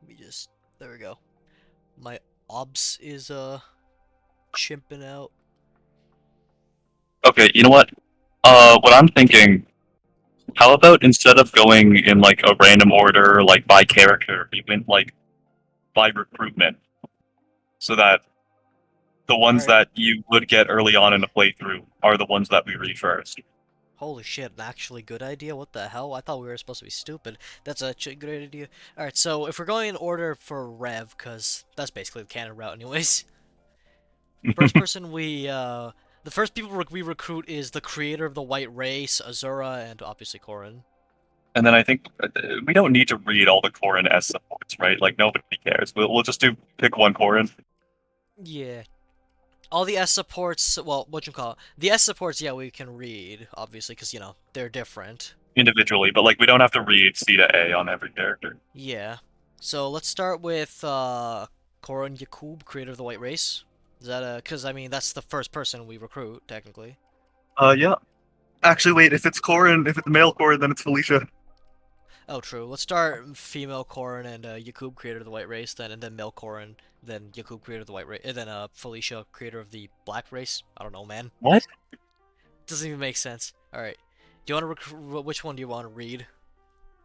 Let me just. There we go. My obs is chimping out. Okay, you know what? What I'm thinking, how about instead of going in like a random order, like by character, we went like by recruitment, so that the All ones right. that you would get early on in the playthrough are the ones that we read first. Holy shit, an actually good idea? What the hell? I thought we were supposed to be stupid. That's a good idea. Alright, so if we're going in order for Rev, because that's basically the canon route anyways. First person the first people we recruit is the creator of the White Race, Azura, and obviously Corrin. And then I think we don't need to read all the Corin S supports, right? Like nobody cares. We'll just do pick one Corin Yeah. All the S supports, well, what you call it? The S supports, yeah, we can read, obviously, because, they're different. individually, but like we don't have to read C to A on every character. Yeah. So let's start with Koron Yakub, creator of the White Race. Is that because I mean that's the first person we recruit technically. Yeah. Actually, wait. If it's male Corin, then it's Felicia. Oh, true. Let's start female Koron and Yakub, creator of the White Race, then and then male Koron, then Yakub, creator of the White Race, and then Felicia, creator of the Black Race. I don't know, man. What? Doesn't even make sense. All right. Do you want to recruit? Which one do you want to read?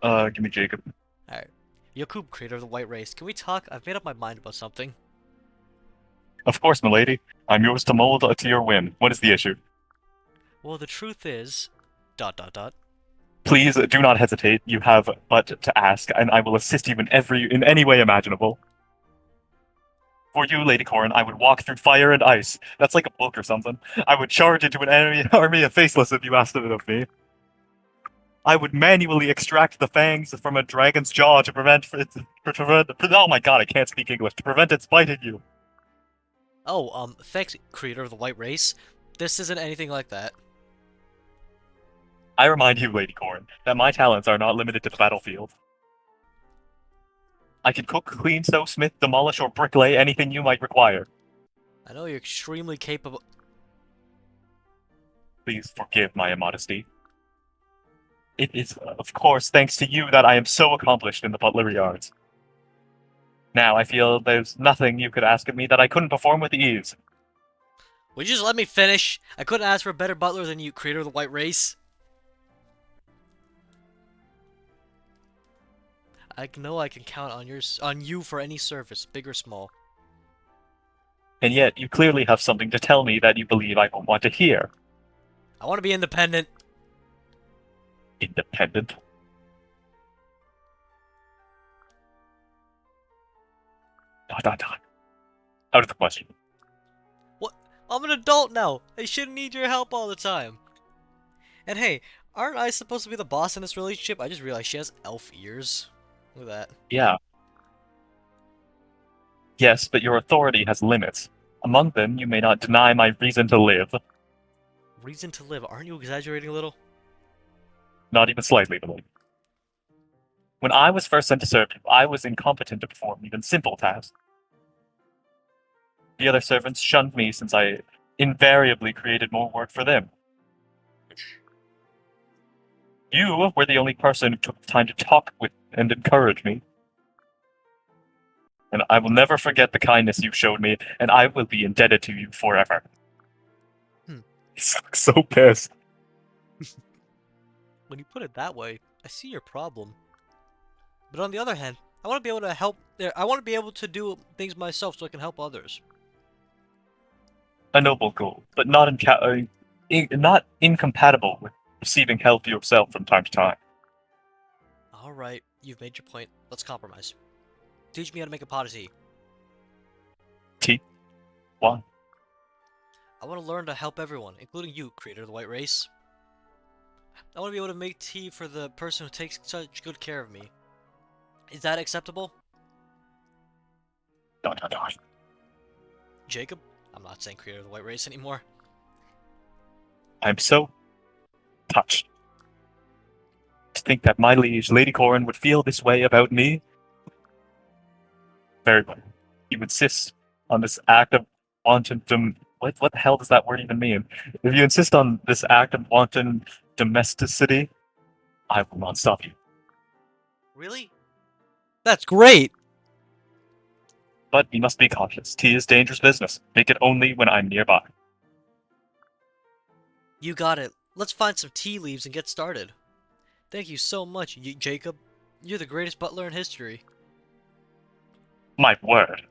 Give me Jacob. All right. Yakub, creator of the White Race. Can we talk? I've made up my mind about something. Of course, milady. I'm yours to mold to your whim. What is the issue? Well, the truth is, dot dot dot. Please do not hesitate. You have but to ask, and I will assist you in any way imaginable. For you, Lady Corrin, I would walk through fire and ice. That's like a book or something. I would charge into an enemy army of faceless if you asked it of me. I would manually extract the fangs from a dragon's jaw to prevent oh my god, I can't speak English. To prevent its biting you. Oh, thanks, creator of the White Race. This isn't anything like that. I remind you, Lady Corrin, that my talents are not limited to the battlefield. I can cook, clean, sew, smith, demolish, or bricklay anything you might require. I know you're extremely capable. Please forgive my immodesty. It is, of course, thanks to you that I am so accomplished in the butlery arts. Now I feel there's nothing you could ask of me that I couldn't perform with ease. Would you just let me finish? I couldn't ask for a better butler than you, creator of the White Race. I know I can count on you for any service, big or small. And yet you clearly have something to tell me that you believe I won't want to hear. I want to be independent. Independent. Dot dot dot. Out of the question. What? I'm an adult now. I shouldn't need your help all the time. And hey, aren't I supposed to be the boss in this relationship? I just realized she has elf ears. Look at that. Yeah. Yes, but your authority has limits. Among them, you may not deny my reason to live. Reason to live. Aren't you exaggerating a little? Not even slightly, Billy. When I was first sent to serve you, I was incompetent to perform even simple tasks. The other servants shunned me since I invariably created more work for them. You were the only person who took the time to talk with and encourage me. And I will never forget the kindness you showed me, and I will be indebted to you forever. Hmm. He's so pissed. When you put it that way, I see your problem. But on the other hand, I want to be able to help. I want to be able to do things myself so I can help others. A noble goal, but not incompatible with receiving help yourself from time to time. All right, you've made your point. Let's compromise. Teach me how to make a pot of tea. T. Why? I want to learn to help everyone, including you, creator of the White Race. I want to be able to make tea for the person who takes such good care of me. Is that acceptable? Dot dot dot. Jacob? I'm not saying creator of the White Race anymore. I'm so touched to think that my liege, Lady Corrin, would feel this way about me. Very well. You insist on this act of wanton what the hell does that word even mean? If you insist on this act of wanton domesticity, I will not stop you. Really? That's great! But you must be cautious. Tea is dangerous business. Make it only when I'm nearby. You got it. Let's find some tea leaves and get started. Thank you so much, Jacob. You're the greatest butler in history. My word.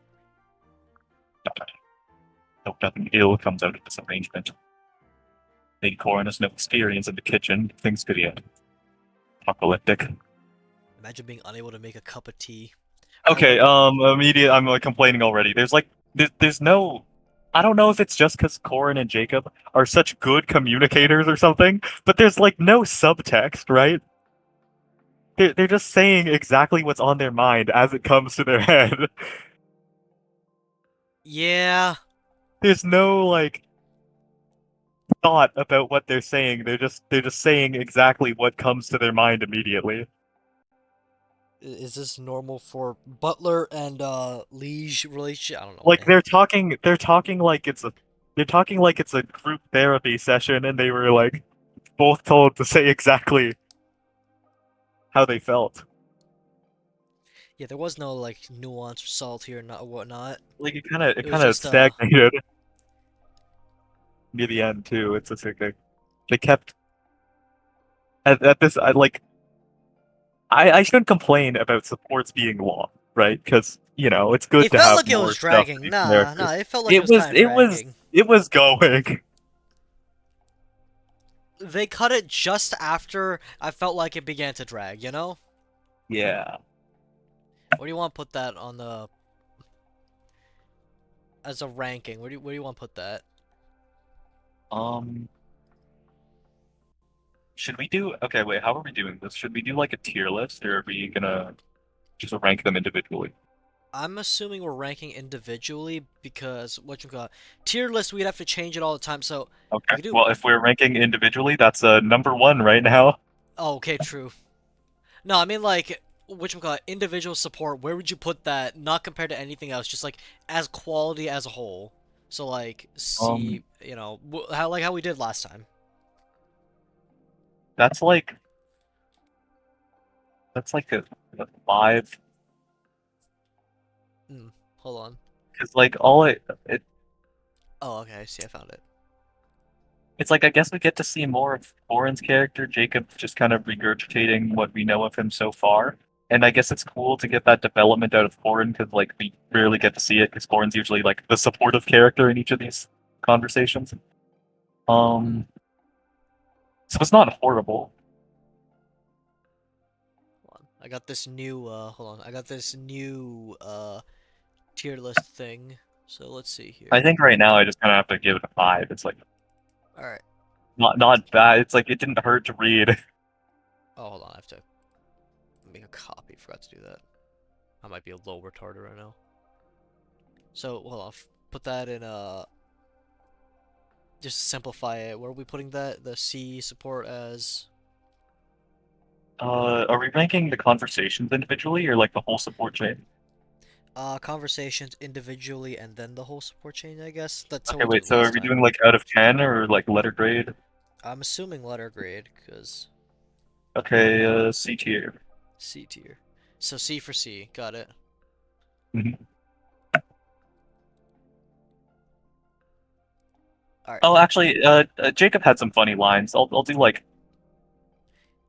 Hope nothing ill comes out of this arrangement. Lady Corin has no experience in the kitchen. Things could get apocalyptic. Imagine being unable to make a cup of tea. Alright, Okay, what we... immediate. I'm like complaining already. There's no. I don't know if it's just because Corin and Jacob are such good communicators or something, but there's like no subtext, right? They're just saying exactly what's on their mind as it comes to their head. Yeah, There's no like thought about what they're saying. They're just saying exactly what comes to their mind immediately. is this normal for butler and liege relationship? I don't know, Like man. they're talking like it's a group therapy session, and they were like both told to say exactly how they felt. Yeah, there was no like nuance or salt here, not whatnot. Like it It was kind of just stagnated near the end too. It's just like they kept at this. I shouldn't complain about supports being long, right? Because it's good it to felt have like it more was stuff for dragging. these Nah, characters. nah, it felt like it It was was kind of it was dragging. it was going. They cut it just after I felt like it began to drag, you know? Yeah. Where do you want to put that on the as a ranking? Where do you want to put that? Um. Should we do? Okay, wait. How are we doing this? Should we do like a tier list, or are we gonna just rank them individually? I'm assuming we're ranking individually because what you got tier list we'd have to change it all the time. So we Okay. could do Well, if we're ranking individually, that's number one right now. oh, okay, true. No, I mean like which we got individual support. Where would you put that? Not compared to anything else, just like as quality as a whole. So like Um, see, how we did last time. that's like a five, Hold on. because like all it Oh, okay, I see. I found it. it's like I guess we get to see more of Oren's character, Jacob just kind of regurgitating what we know of him so far. And I guess it's cool to get that development out of Oren because like we rarely get to see it because Oren's usually like the supportive character in each of these conversations. Hmm. Um, so it's not horrible. Hold on. I got this new. Hold on. I got this new tier list thing. So let's see I here. think right now I just kind of have to give it a five. It's like All right. not bad. It's like it didn't hurt to read. Oh, hold on. I have to make a copy. Forgot to do that. I might be a little retarded right now. So hold on. Put that in just simplify it. Where are we putting that? The C support as Are we ranking the conversations individually or like the whole support chain? conversations individually and then the whole support chain. I guess that's how Okay, we did wait. it So are last we time. doing like out of 10 or like letter grade? I'm assuming letter grade because Okay, C tier. C tier. So C for C. Got it. Mhm. All right. Oh, actually, Jacob had some funny lines. I'll do like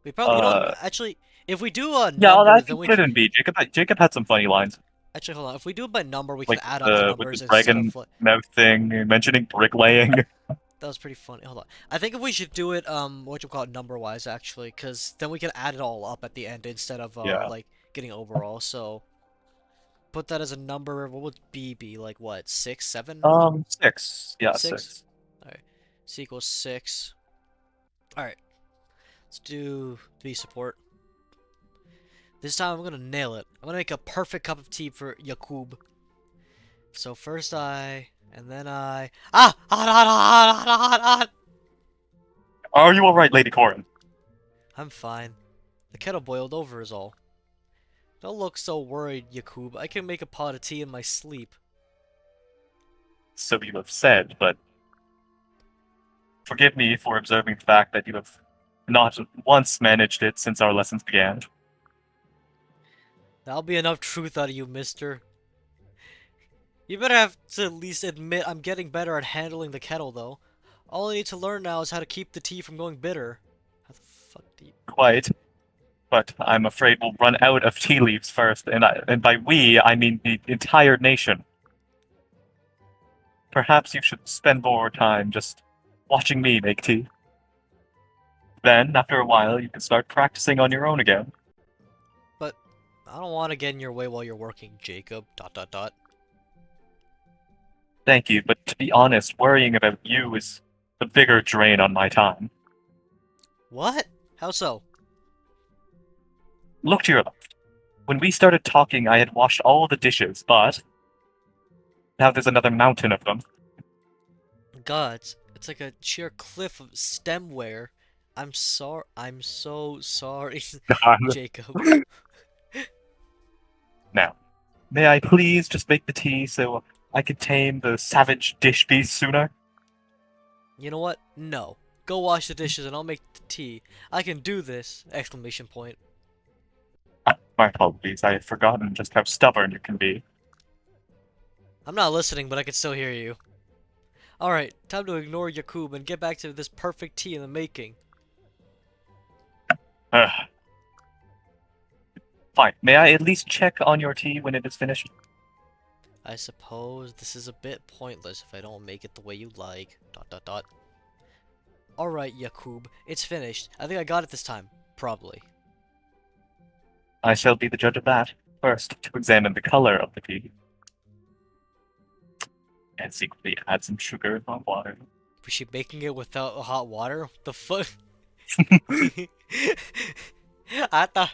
We probably, uh actually, if we do a yeah, number, I then can we put it can, in B. Jacob had some funny lines, actually, hold on. If we do it by number, we can like add up the with the numbers instead dragon of like, mouth thing, mentioning bricklaying. that was pretty funny. Hold on. I think if we should do it, what you call it, number-wise, actually, because then we can add it all up at the end instead of, Yeah. like, getting overall. So, put that as a number. What would B be? Like, what, 6, 7, Six. Yeah, 6? six. Alright. C equals 6. Alright. Let's do B support. This time I'm gonna nail it. I'm gonna make a perfect cup of tea for Yakub. So first I, and then I. Ah! Hot, hot, hot, hot, hot, hot! Are you all right, Lady Corin? I'm fine. The kettle boiled over is all. Don't look so worried, Yakub. I can make a pot of tea in my sleep. So you have said, but forgive me for observing the fact that you have not once managed it since our lessons began. That'll be enough truth out of you, mister. You better have to at least admit I'm getting better at handling the kettle, though. All I need to learn now is how to keep the tea from going bitter. How the fuck do you... Quite. But I'm afraid we'll run out of tea leaves first, and by we, I mean the entire nation. Perhaps you should spend more time just watching me make tea. Then, after a while, you can start practicing on your own again. But I don't want to get in your way while you're working, Jacob. Dot dot dot. Thank you, but to be honest, worrying about you is the bigger drain on my time. What? How so? Look to your left. When we started talking, I had washed all the dishes, but now there's another mountain of them. God, it's like a sheer cliff of stemware. I'm sorry. I'm so sorry, Jacob. Now, may I please just make the tea so I can tame the savage dish beast sooner? You know what? No. Go wash the dishes and I'll make the tea. I can do this! Exclamation point. My apologies, I had forgotten just how stubborn you can be. I'm not listening, but I can still hear you. Alright, time to ignore Yakub and get back to this perfect tea in the making. Ugh. Fine, may I at least check on your tea when it is finished? I suppose this is a bit pointless if I don't make it the way you like. Dot dot dot. Alright, Yakub, it's finished. I think I got it this time. Probably. I shall be the judge of that. First, to examine the color of the tea. And secretly add some sugar and hot water. Was she making it without hot water? What the fuck? I thought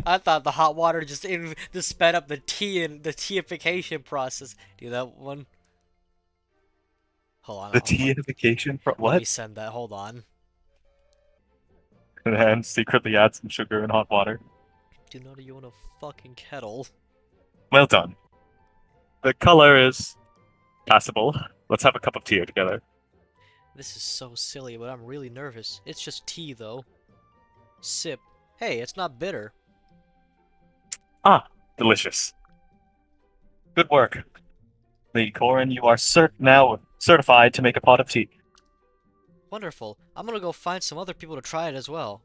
I thought the hot water just sped up the tea and the teification process. Do that one. Hold on, The teification let me what? send that. Hold on. And then secretly add some sugar and hot water. Do not you want a fucking kettle? Well done. The color is passable. Let's have a cup of tea together. This is so silly, but I'm really nervous. It's just tea, though. Sip. Hey, it's not bitter. Ah, delicious. Good work. Lady Corin, you are now certified to make a pot of tea. Wonderful. I'm gonna go find some other people to try it as well.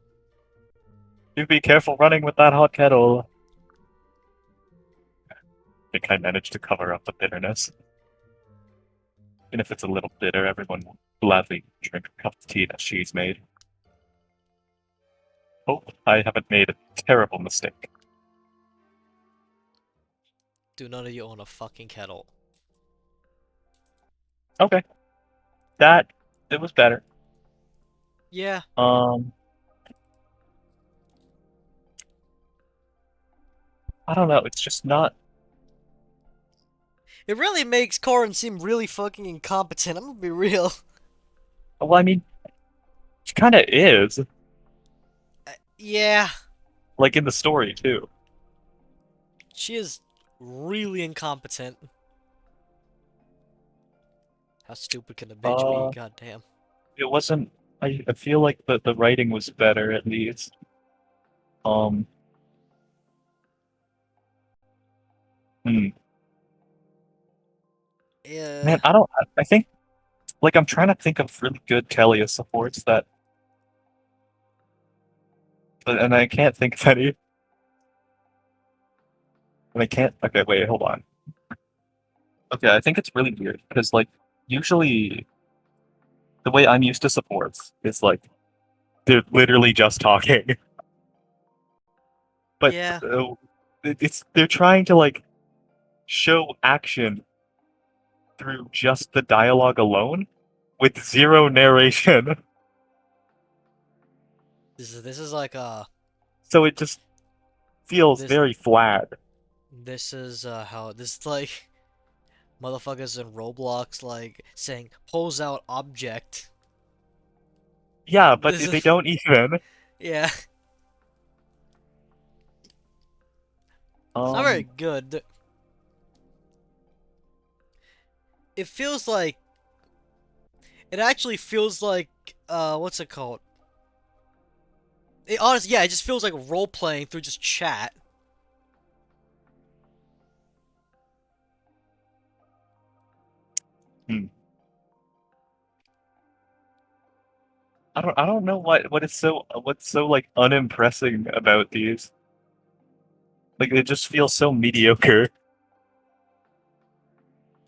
Do be careful running with that hot kettle. I think I managed to cover up the bitterness. Even if it's a little bitter, everyone will gladly drink a cup of tea that she's made. Hope I haven't made a terrible mistake. Do none of you own a fucking kettle? Okay. That, it was better. Yeah. Um, I don't know, it's just not... It really makes Corin seem really fucking incompetent. I'm gonna be real. Well, I mean, she kind of is. Yeah. Like in the story, too. She is really incompetent. How stupid can a bitch be? Uh, God damn. it wasn't... I feel like the writing was better, at least. Um, hmm. Yeah. Man, I don't... I think... Like, I'm trying to think of really good Telia supports that... And I can't think of any. And I can't... Okay, wait, hold on. Okay, I think it's really weird, because, like, usually the way I'm used to supports is, like, they're literally just talking. But Yeah. they're trying to, like, show action through just the dialogue alone with zero narration. This is like So it just feels this very flat. this is how this is like motherfuckers in Roblox like saying pulls out object. Yeah, but This they is don't even. yeah. It's not very Um, good. It feels like it actually feels like what's it called? It honestly, yeah, it just feels like role playing through just chat. Hmm. I don't know what's so like unimpressing about these. Like it just feels so mediocre.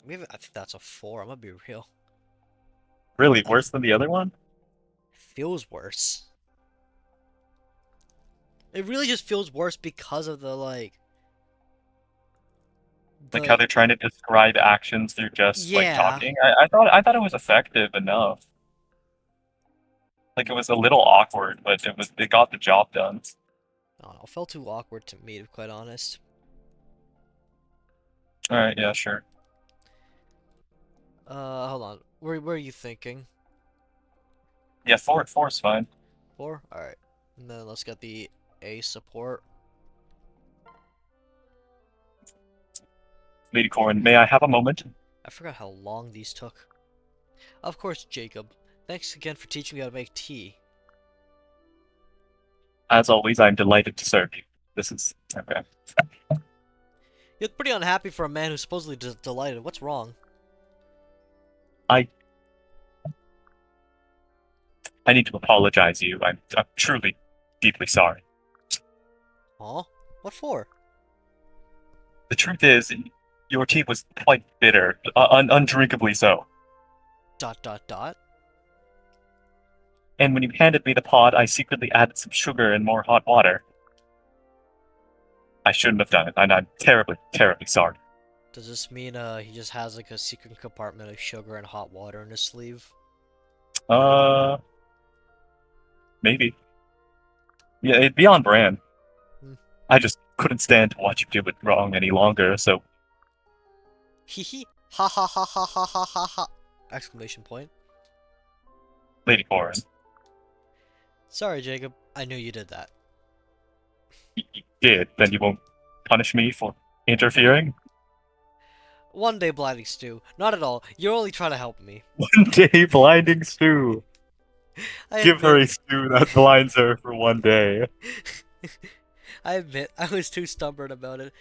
Maybe I think that's a four. I'm gonna be real. Really, I worse than the other one? feels worse. It really just feels worse because of the Like how the they're trying to describe actions through just like yeah. talking. I thought it was effective enough. Like it was a little awkward, but it got the job done. I don't know. It felt too awkward to me, to be quite honest. All right, yeah, sure. Hold on. Where are you thinking? Yeah, four is fine. Four. All right. And then let's get the A support. Lady Corin, may I have a moment? I forgot how long these took. Of course, Jacob. Thanks again for teaching me how to make tea. As always, I'm delighted to serve you. This is okay. You look pretty unhappy for a man who's supposedly delighted. What's wrong? I I need to apologize to you. I'm truly deeply sorry. Huh? What for? The truth is, your tea was quite bitter, undrinkably so. Dot dot dot. And when you handed me the pot, I secretly added some sugar and more hot water. I shouldn't have done it, and I'm terribly, terribly sorry. Does this mean he just has like a secret compartment of sugar and hot water in his sleeve? Uh, maybe. Yeah, it'd be on brand. Hmm. I just couldn't stand to watch you do it wrong any longer, so, Hee hee. Ha ha ha ha ha ha ha ha. Exclamation point. Lady Corin, Sorry, Jacob. I knew you did that. you did, then you won't punish me for interfering? One day, Blinding Stew. Not at all. You're only trying to help me. One day, blinding stew. I Give her admit. a stew that blinds her for one day. I admit, I was too stubborn about it.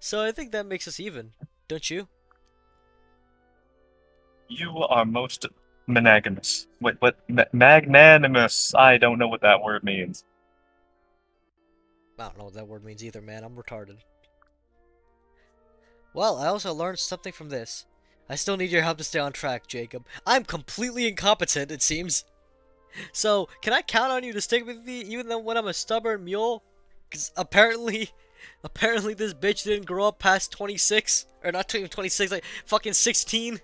So I think that makes us even. Don't you? You are most monogamous. What? Magnanimous. I don't know what that word means. I don't know what that word means either, man. I'm retarded. Well, I also learned something from this. I still need your help to stay on track, Jacob. I'm completely incompetent, it seems. So, can I count on you to stick with me even though when I'm a stubborn mule? Because apparently this bitch didn't grow up past 26. Or not even 26, like fucking 16.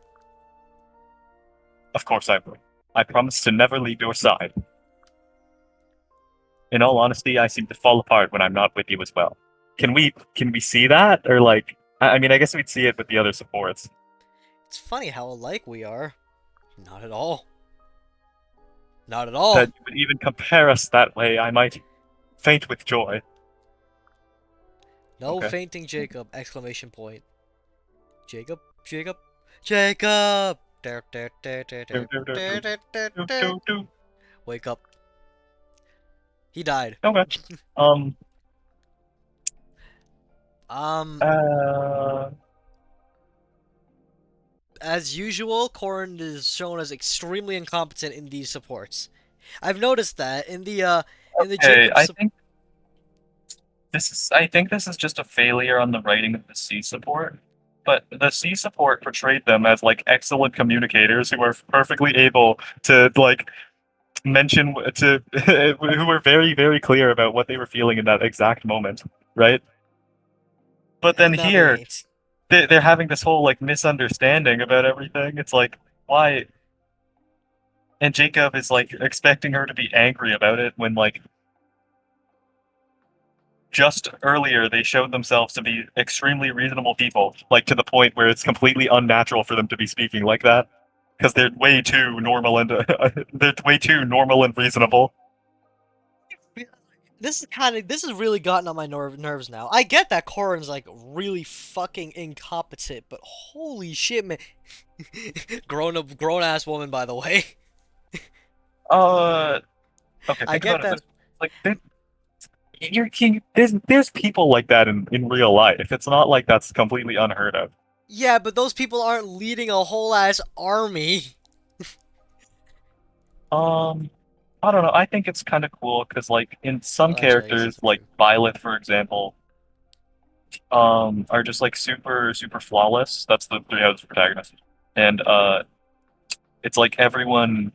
Of course I will. I promise to never leave your side. In all honesty, I seem to fall apart when I'm not with you as well. Can we see that? Or like I mean I guess we'd see it with the other supports. It's funny how alike we are. Not at all. Not at That all. you would even compare us that way, I might faint with joy. No Okay. fainting, Jacob! Exclamation point. Jacob? Jacob? Jacob! Do, do, do, do, do, do, do. Wake up. He died. Okay. Um Um, uh as usual, Corrin is shown as extremely incompetent in these supports. I've noticed that in the okay, Jacob I think this is just a failure on the writing of the C support. But the C support portrayed them as like excellent communicators who are perfectly able to like mention to who were very very clear about what they were feeling in that exact moment, right? But then and now they here ain't. they're having this whole like misunderstanding about everything. It's like why? And Jacob is like expecting her to be angry about it when like just earlier they showed themselves to be extremely reasonable people, like to the point where it's completely unnatural for them to be speaking like that because they're way too normal and they're way too normal and reasonable. This has really gotten on my nerves now. I get that Corrin's like really fucking incompetent, but holy shit, man. Grown ass woman, by the way. Uh, okay, I think get about it this that. way. Like there's people like that in real life. It's not like that's completely unheard of. Yeah, but those people aren't leading a whole ass army. Um, I don't know. I think it's kind of cool because, like, in some Well, actually, I guess characters, that's like true. Violet, for example, are just like super flawless. That's the three out protagonist, and it's like everyone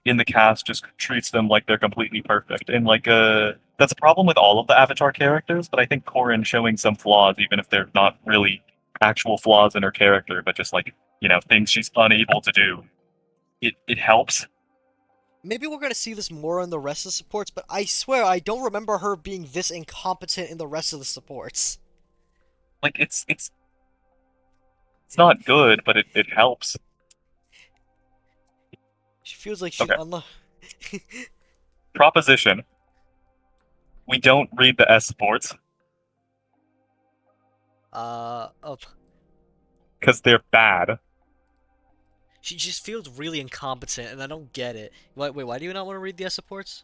in the cast just treats them like they're completely perfect, and like that's a problem with all of the Avatar characters. But I think Korrin showing some flaws, even if they're not really actual flaws in her character, but just like things she's unable to do, it helps. Maybe we're gonna see this more in the rest of the supports, but I swear I don't remember her being this incompetent in the rest of the supports. Like it's not good, but it helps. She feels like she's Okay. unlucky. Proposition. We don't read the S supports Oh, because they're bad. she just feels really incompetent, and I don't get it. Wait, why do you not want to read the S supports?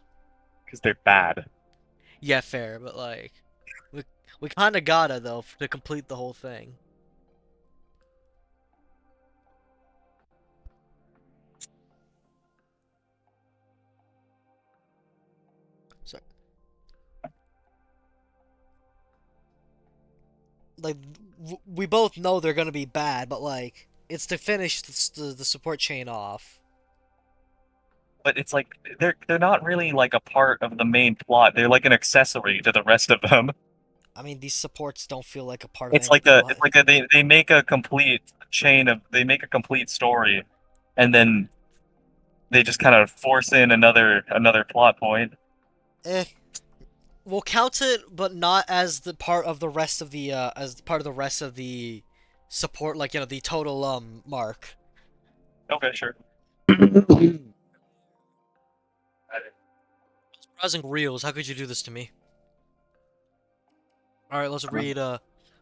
Because they're bad. Yeah, fair, but like, we we kind of gotta though to complete the whole thing. So, like, we both know they're gonna be bad, but like, it's to finish the support chain off. But it's like they're not really like a part of the main plot. They're like an accessory to the rest of them. I mean, these supports don't feel like a part of any It's of the like plot. they make a complete they make a complete story, and then they just kind of force in another plot point. Eh, we'll count it, but not as the part of the rest of the as part of the rest of the support, like the total mark. Okay, sure. Browsing reels, how could you do this to me? All right, let's read.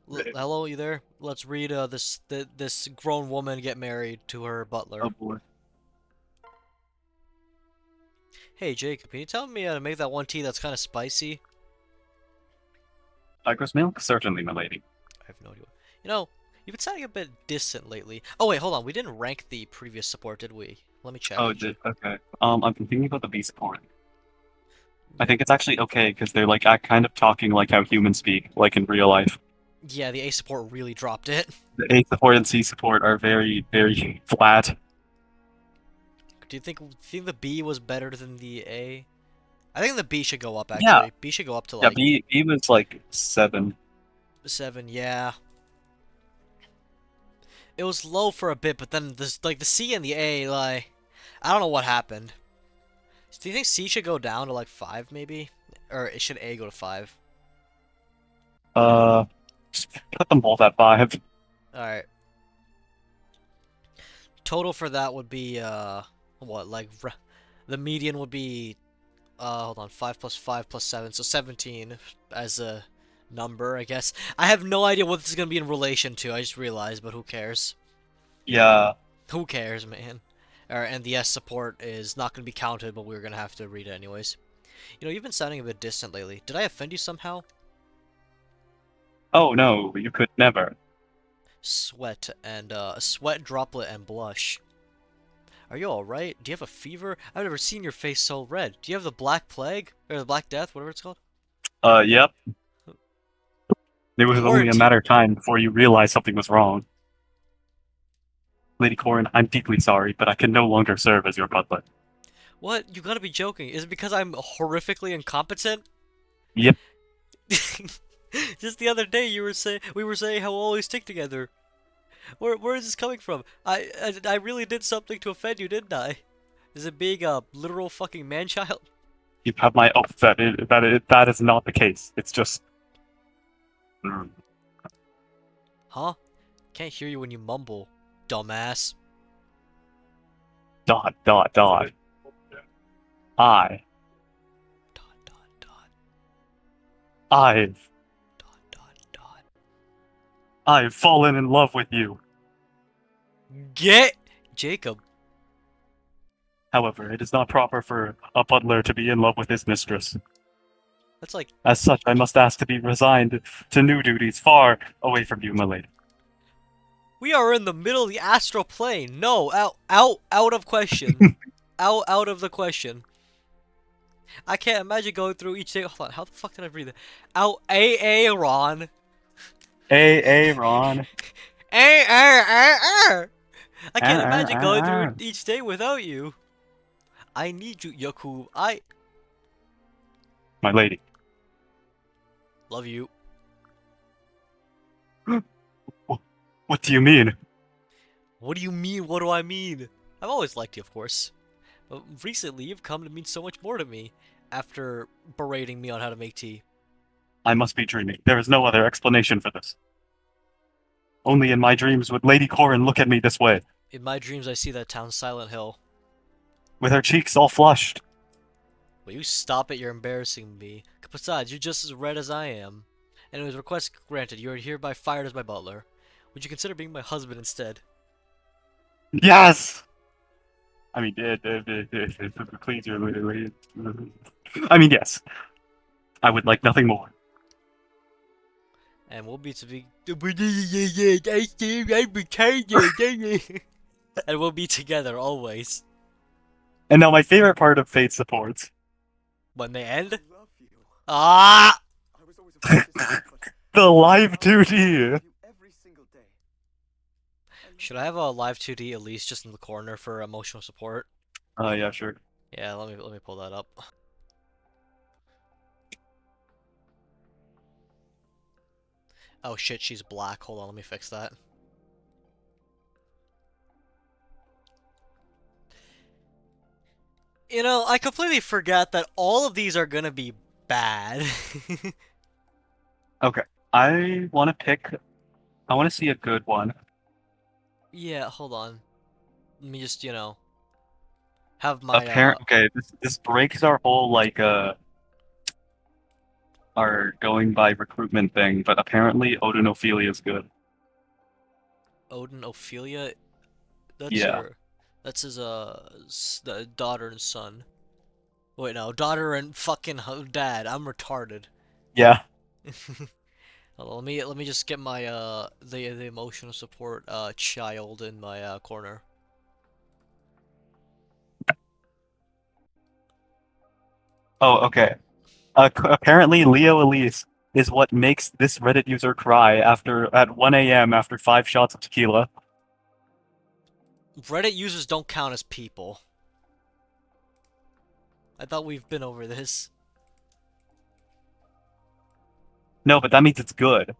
Hello, you there? Let's read. This grown woman get married to her Oh butler. boy. Hey, Jacob, can you tell me how to make that one tea that's kind of spicy? Tiger's milk? Certainly, my lady. I have no idea. You know, you've been sounding a bit distant lately. Oh wait, hold on. We didn't rank the previous support, did we? Let me check Oh, actually. okay. I'm thinking about the beast porn. I think it's actually okay because they're like kind of talking like how humans speak, like in real life. Yeah, the A support really dropped it. The A support and C support are very flat. Do you think the B was better than the A? I think the B should go up Yeah, actually. B should go up to yeah. like B was like 7. 7. Yeah, it was low for a bit, but then the C and the A, like, I don't know what happened. Do you think C should go down to like 5 maybe, or should A go to 5? Uh, just put them both at 5. All right. Total for that would be what, like, the median would be hold on, 5 plus 5 plus 7, so 17 as a number, I guess. I have no idea what this is gonna be in relation to. I just realized, but who cares? Yeah. Who cares, man? And the S support is not gonna be counted, but we're gonna have to read it anyways. You've been sounding a bit distant lately. Did I offend you somehow? Oh no, you could never. Sweat and sweat droplet and blush. Are you alright? Do you have a fever? I've never seen your face so red. Do you have the Black Plague? Or the Black Death, whatever it's called? Yep. It was only Lord, a matter of time before you realized something was wrong. Lady Corrin, I'm deeply sorry, but I can no longer serve as your butler. what? You gotta be joking. Is it because I'm horrifically incompetent? Yep. Just the other day we were saying how we'll always stick together. Where is this coming from? I really did something to offend you, didn't I? Is it being a literal fucking man-child? You have my oath that that is not the case. It's just Huh? Can't hear you when you mumble, dumbass. dot. I Dot dot dot I've dot dot dot. I've fallen in love with you. Get Jacob. However, it is not proper for a butler to be in love with his mistress. That's like As such, I must ask to be resigned to new duties far away from you, my lady. We are in the middle of the astral plane. No, out of question. Out of the question. I can't imagine going through each day. Hold on, how the fuck did I breathe it? Out, Ron. Ron. A. I Arr, can't arr, imagine arr, going through arr. each day without you. I need you, Yaku. I My lady. love you. What do you mean? What do you mean? What do I mean? I've always liked you, of course. But recently, you've come to mean so much more to me after berating me on how to make tea. I must be dreaming. There is no other explanation for this. Only in my dreams would Lady Corrin look at me this way, In my dreams, I see that town Silent Hill. with her cheeks all flushed. Will you stop it? You're embarrassing me. Besides, you're just as red as I am. And with request granted, you are hereby fired as my butler. Would you consider being my husband instead? Yes! I mean, please, I mean, yes. I would like nothing more. And we'll be to be. And we'll be together always. And now my favorite part of Fate supports. When they end? Ah! The live 2D! Should I have a live 2D at least just in the corner for emotional support? Yeah, sure. Yeah, let me pull that up. Oh shit, she's black. Hold on, let me fix that. You know, I completely forgot that all of these are gonna be bad. Okay. I want to see a good one. Yeah, hold on. Let me just, have my Okay, this breaks our whole, like, our going by recruitment thing, but apparently Odin Ophelia is good. Odin Ophelia. That's Yeah. her. That's his the daughter and son. Wait, no, daughter and fucking dad. I'm retarded. Yeah. Hold on, let me just get my the emotional support child in my corner. Oh, okay. Apparently, Leo Elise is what makes this Reddit user cry after at 1 a.m. after 5 shots of tequila. Reddit users don't count as people. I thought we've been over this. No, but that means it's good.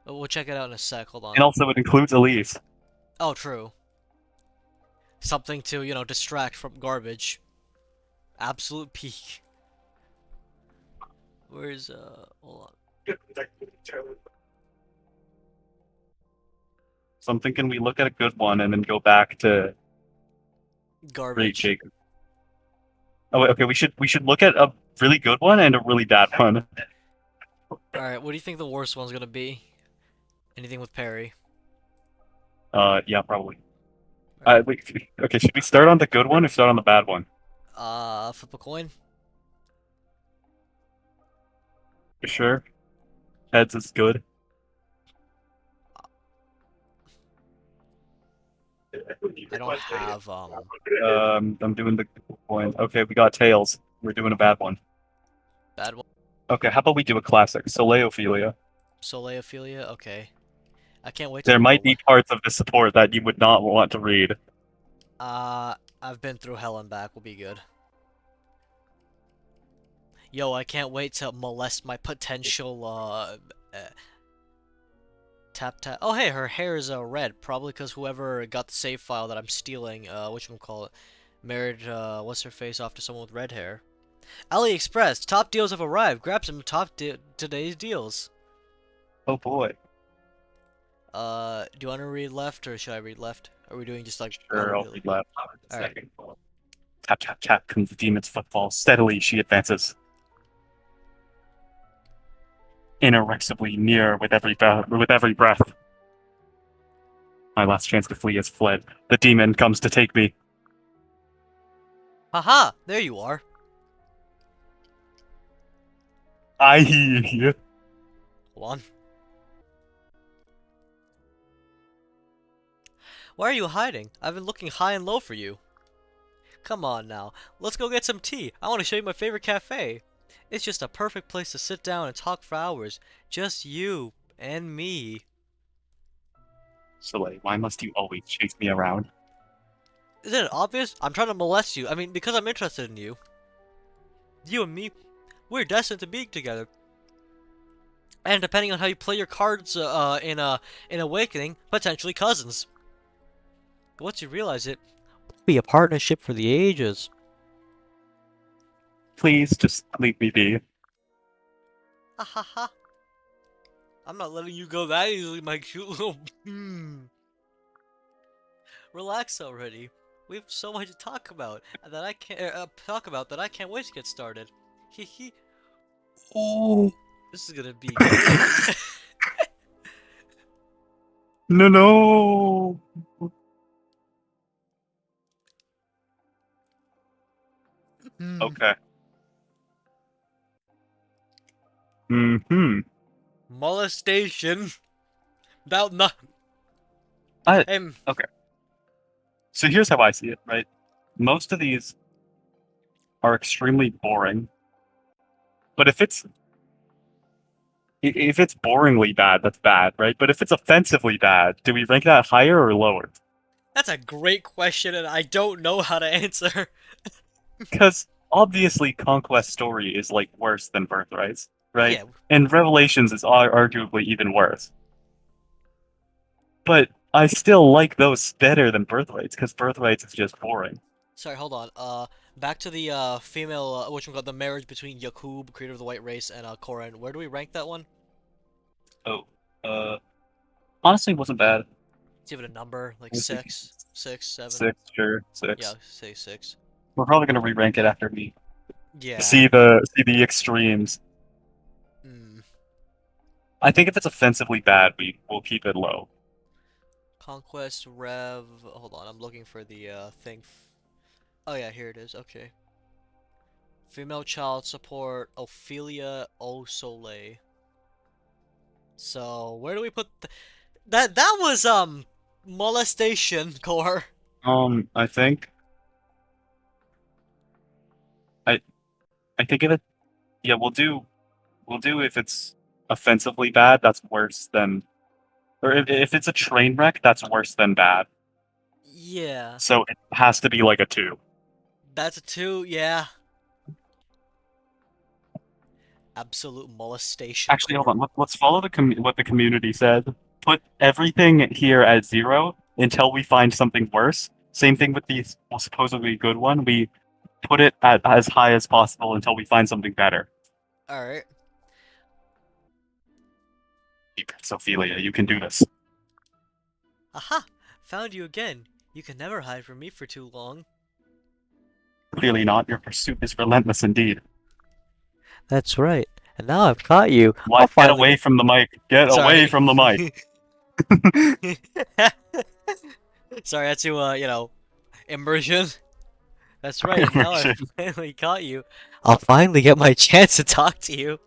We'll check it out in a sec. Hold And on. also, it includes Elise. Oh, true. Something to, distract from garbage. Absolute peak. Where's hold on. So I'm thinking we look at a good one and then go back to Great Garbage. Jacob. Oh, wait, okay. We should look at a really good one and a really bad one. Alright, what do you think the worst one's gonna be? Anything with Perry. Yeah, probably. Alright. Wait, okay. Should we start on the good one or start on the bad one? Flip a coin. For sure. Heads is good. I don't have, I'm doing the coin. Okay, we got tails. We're doing a bad one. bad one. Okay, how about we do a classic? Soleophilia. Soleophilia? Okay. I can't wait to There read might be parts of the support that you would not want to read. I've been through hell and back. Will be good. Yo, I can't wait to molest my potential, tap tap. Oh, hey, her hair is red. Probably because whoever got the save file that I'm stealing, whatchamacallit, married, what's her face off to someone with red hair. AliExpress, top deals have arrived. Grab some today's deals. Oh boy. Do you want to read left or should I read left? Are we doing just like one Sure, I'll immediately? read left. Alright. Tap, tap, tap comes the demon's footfall. Steadily she advances, inexorably near with every breath. My last chance to flee has fled. The demon comes to take me. Haha! There you are. I Hold on. Why are you hiding? I've been looking high and low for you. Come on now, let's go get some tea. I want to show you my favorite cafe. It's just a perfect place to sit down and talk for hours. Just you and me. Soleil, why must you always chase me around? Isn't it obvious? I'm trying to molest you. I mean, because I'm interested in you. You and me, we're destined to be together. And depending on how you play your cards in Awakening, potentially cousins. Once you realize it, be a partnership for the ages. Please just leave me be. Ha ha ha. I'm not letting you go that easily, my cute little. Relax already. We have so much to talk about that I can't wait to get started. Hee hee. Oh, This is gonna be great. no, no. Hmm. Okay. Hmm. Molestation. Without not. I Him. okay. So here's how I see it, right? Most of these are extremely boring, but if it's boringly bad, that's bad, right? But if it's offensively bad, do we rank that higher or lower? That's a great question, and I don't know how to answer. Because obviously, Conquest Story is like worse than Birthrights, right? Yeah. And Revelations is arguably even worse. But I still like those better than Birthrights because Birthrights is just boring. Sorry, hold on. Back to the female, which one got the marriage between Yakub, creator of the white race, and Koran. Where do we rank that one? Oh, uh, honestly, wasn't bad. Let's give it a number, like Honestly, six, six, seven. six, sure, Yeah, six. say six. We're probably gonna re-rank it after we Yeah. see the extremes. Hmm. I think if it's offensively bad, we will keep it low. Conquest Rev. Hold on, I'm looking for the thing. Oh yeah, here it is. Okay. Female child support Ophelia O Soleil. So where do we put that was molestation core. I think I I think if it yeah we'll do if it's offensively bad, that's worse than or if it's a train wreck, that's worse than bad. Yeah, So it has to be like a two. that's a two. Yeah, absolute molestation Actually, hold core. on. Let's follow what the community said. Put everything here at 0 until we find something worse. Same thing with the supposedly good one. We put it at as high as possible until we find something better. All right. Sophelia, you can do this. Aha! Found you again. You can never hide from me for too long. Clearly not. Your pursuit is relentless indeed. That's right. And now I've caught you. I'll What? Get finally away get. from the mic. Get away Sorry. from the mic. Sorry, that's immersion. That's right, and now I've Immersion. finally caught you. I'll finally get my chance to talk to you.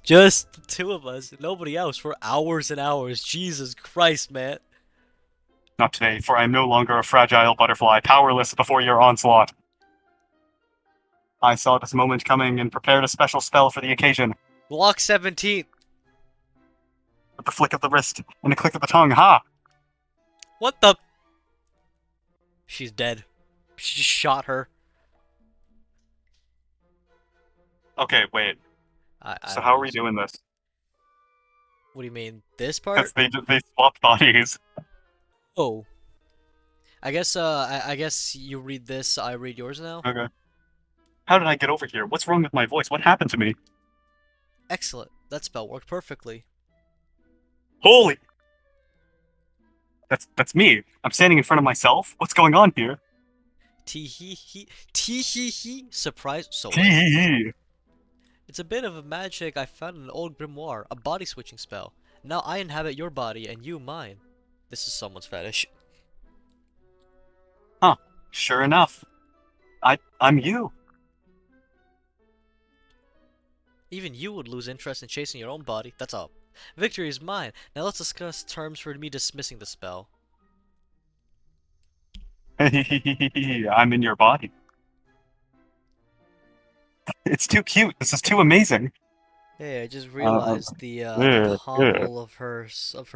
Just the two of us, nobody else, for hours and hours. Jesus Christ, man. Not today, for I am no longer a fragile butterfly, powerless before your onslaught. I saw this moment coming and prepared a special spell for the occasion. Block 17. With the flick of the wrist and a click of the tongue, ha! What the? She's dead. She just shot her. Okay, wait. I So don't how are we understand. doing this? What do you mean? This Because part? they swapped bodies. Oh. I guess you read this, I read yours now. Okay. How did I get over here? What's wrong with my voice? What happened to me? Excellent. That spell worked perfectly. Holy! That's me. I'm standing in front of myself. What's going on here? Tee hee hee. Tee hee hee. Surprise Soleil. Hee. It's a bit of a magic I found in an old grimoire, a body switching spell. Now I inhabit your body and you mine. This is someone's fetish. Huh. Sure enough. I'm you. Even you would lose interest in chasing your own body. That's all. Victory is mine. Now let's discuss terms for me dismissing the spell. I'm in your body. It's too cute. This is too amazing. Hey, I just Uh, realized the yeah, yeah. pommel of her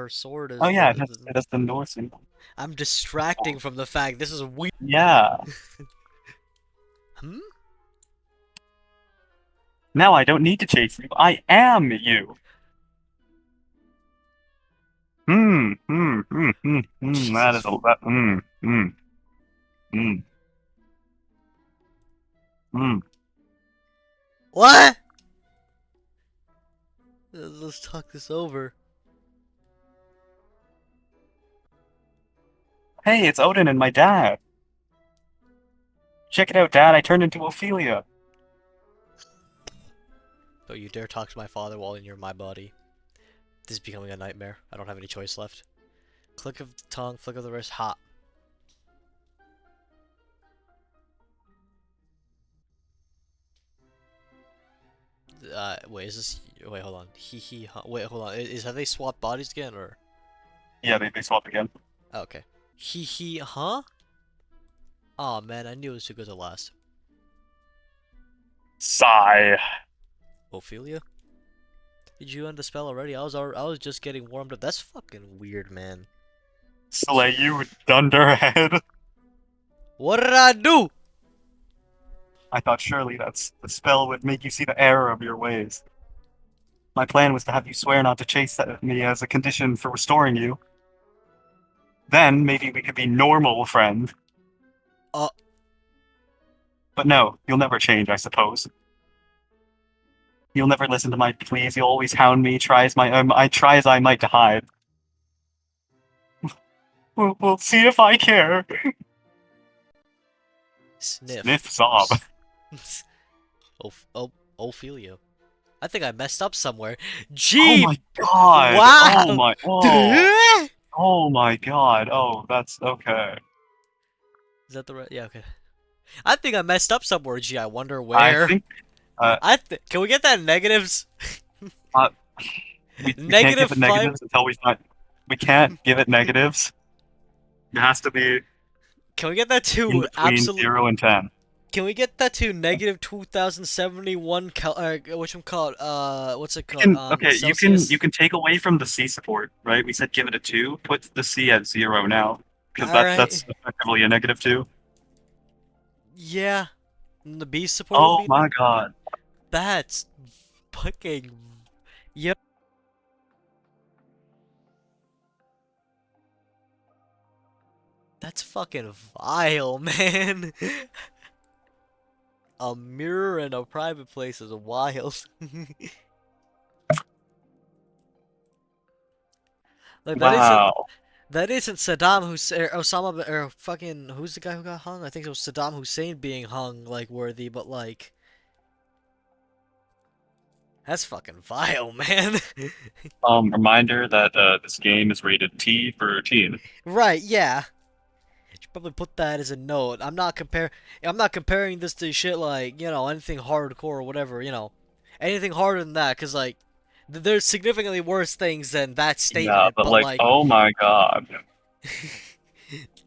sword Oh is yeah, the. it has the Norse symbol. I'm distracting from the fact this is weird. Yeah. Hmm? Now I don't need to chase you. I am you. That is Jesus. a that. Hmm. Hmm. What? Let's talk this over. Hey, it's Odin and my dad. Check it out, Dad. I turned into Ophelia. Don't you dare talk to my father while you're in my body. This is becoming a nightmare. I don't have any choice left. Click of the tongue, flick of the wrist, hot. Wait, is this? Wait, hold on. Huh. Wait, hold on. Have they swapped bodies again or? Yeah, they swapped again. Oh, okay. Huh? Oh man, I knew it was too good to last. Sigh. Ophelia? Did you end the spell already? I was just getting warmed up. That's fucking weird, man. Slay you, Dunderhead. What did I do? I thought surely that's the spell would make you see the error of your ways. My plan was to have you swear not to chase me as a condition for restoring you. Then maybe we could be normal friends. Uh, But no, you'll never change, I suppose. You'll never listen to my pleas. You'll always hound me. I try as I might to hide. We'll see if I care. sniff. Sniff sob. Ophelia. I think I messed up somewhere. Oh Gee! my god. Wow! Is Oh my god. Oh, that's okay. that the right? Yeah, okay. I think I messed up somewhere, gee, I wonder I where. think uh Can we get that in negatives? uh we can't Negative give it 5. negatives until we can't give it negatives. It has to be Can we get that in to between absolute? 0 and 10. Can we get that to negative 2071 what's it You called? can okay, you Celsius? can take away from the C support, right? We said give it a 2. Put the C at 0 now, because Alright. that's effectively a negative 2. Yeah. And the B support would Oh be. my god. That's fucking. Yep. That's fucking vile, man. A mirror in a private place is wild. Like Wow. that isn't Saddam Hussein or Osama or fucking who's the guy who got hung? I think it was Saddam Hussein being hung like worthy, but like that's fucking vile, man. Reminder that this game is rated T for teen. Right, yeah. Should probably put that as a note. I'm not comparing this to shit like, anything hardcore or whatever, Anything harder than that cuz like there's significantly worse things than that Yeah, statement, but but like, like oh my god.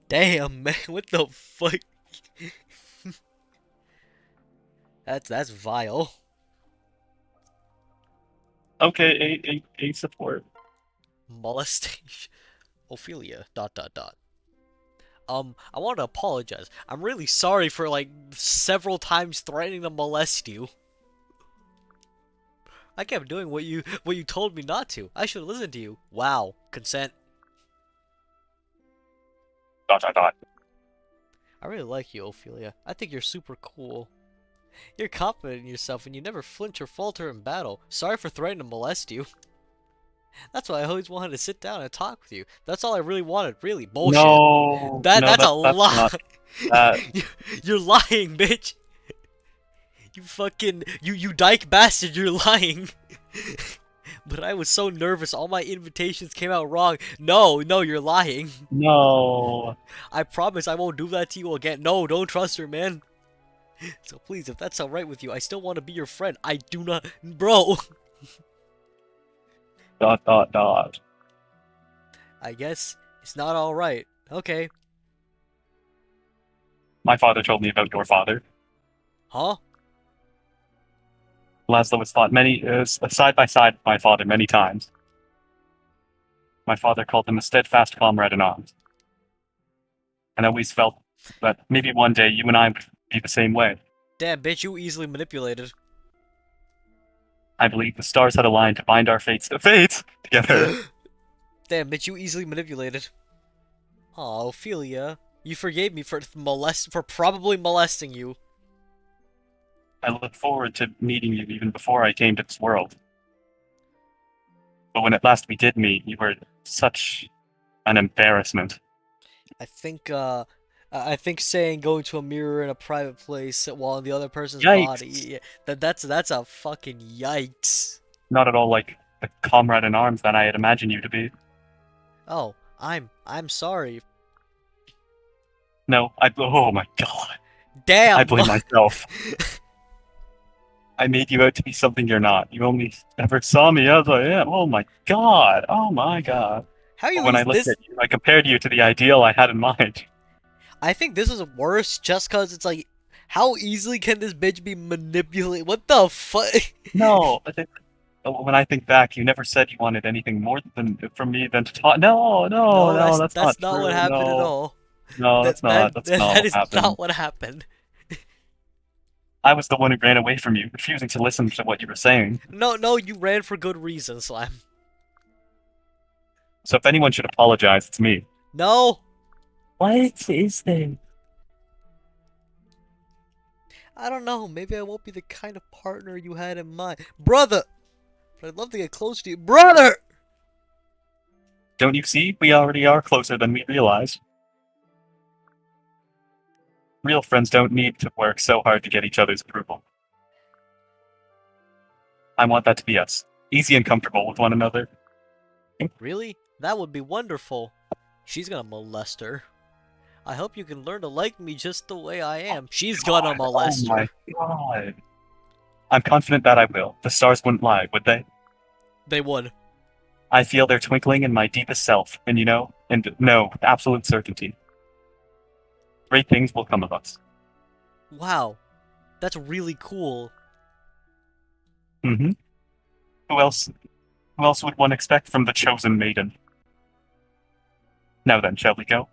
damn, man, what the fuck? That's vile. Okay, a support. Molestation. Ophelia. Dot dot dot. I want to apologize. I'm really sorry for like several times threatening to molest you. I kept doing what you told me not to. I should have listened to you. Wow. Consent. Dot dot dot. I really like you, Ophelia. I think you're super cool. You're confident in yourself and you never flinch or falter in battle. Sorry for threatening to molest you. That's why I always wanted to sit down and talk with you. That's all I really wanted. Really. Bullshit. No, no, That's a that's not lie. that. You're lying, bitch. You fucking you dyke bastard, you're lying. But I was so nervous, all my invitations came out wrong. No, no, you're lying. No. I promise I won't do that to you again. No, don't trust her, man. So please, if that's alright with you, I still want to be your friend. I do not, bro. Dot dot dot. I guess it's not alright. Okay. My father told me about your father. Huh? Laszlo was fought side by side with my father many times. My father called him a steadfast comrade in arms, and I always felt that maybe one day you and I would be the same way. Damn, bitch, you easily manipulated. I believe the stars had aligned to bind our fates together. Damn, bitch, you easily manipulated. Oh, Ophelia, you forgave me for probably molesting you. I look forward to meeting you even before I came to this world. But when at last we did meet, you were such an embarrassment. I think, I think saying going to a mirror in a private place while in the other person's body, Yikes! yeah, that's a fucking yikes. Not at all like the comrade in arms that I had imagined you to be. Oh, I'm sorry. No, oh my god. I Damn. blame myself. I made you out to be something you're not. You only ever saw me as I am. Oh my god. Oh my god. How But you when I ease looked this? at you, I compared you to the ideal I had in mind. I think this is worse just cause it's like, how easily can this bitch be manipulated? What the fuck? No, when I think back, you never said you wanted anything more than from me than to talk. No, no, No, no, that's not that's not what true. happened at No, all. no, That that's not that what is not happened. what happened. I was the one who ran away from you, refusing to listen to what you were saying. No, no, you ran for good reason, Slime. So if anyone should apologize, it's me. No, What is there? I don't know. Maybe I won't be the kind of partner you had in mind, brother. But I'd love to get close to you, brother. Don't you see? We already are closer than we realize. Real friends don't need to work so hard to get each other's approval. I want that to be us. Easy and comfortable with one another. Really? That would be wonderful. She's gonna molest her. I hope you can learn to like me just the way I am. She's gonna God, oh molest my her. god. I'm confident that I will. The stars wouldn't lie, would they? They would. I feel their twinkling in my deepest self, and no, absolute certainty. Great things will come of us. Wow, that's really cool. Hmm. Who else? Who else would one expect from the chosen maiden? Now then, shall we go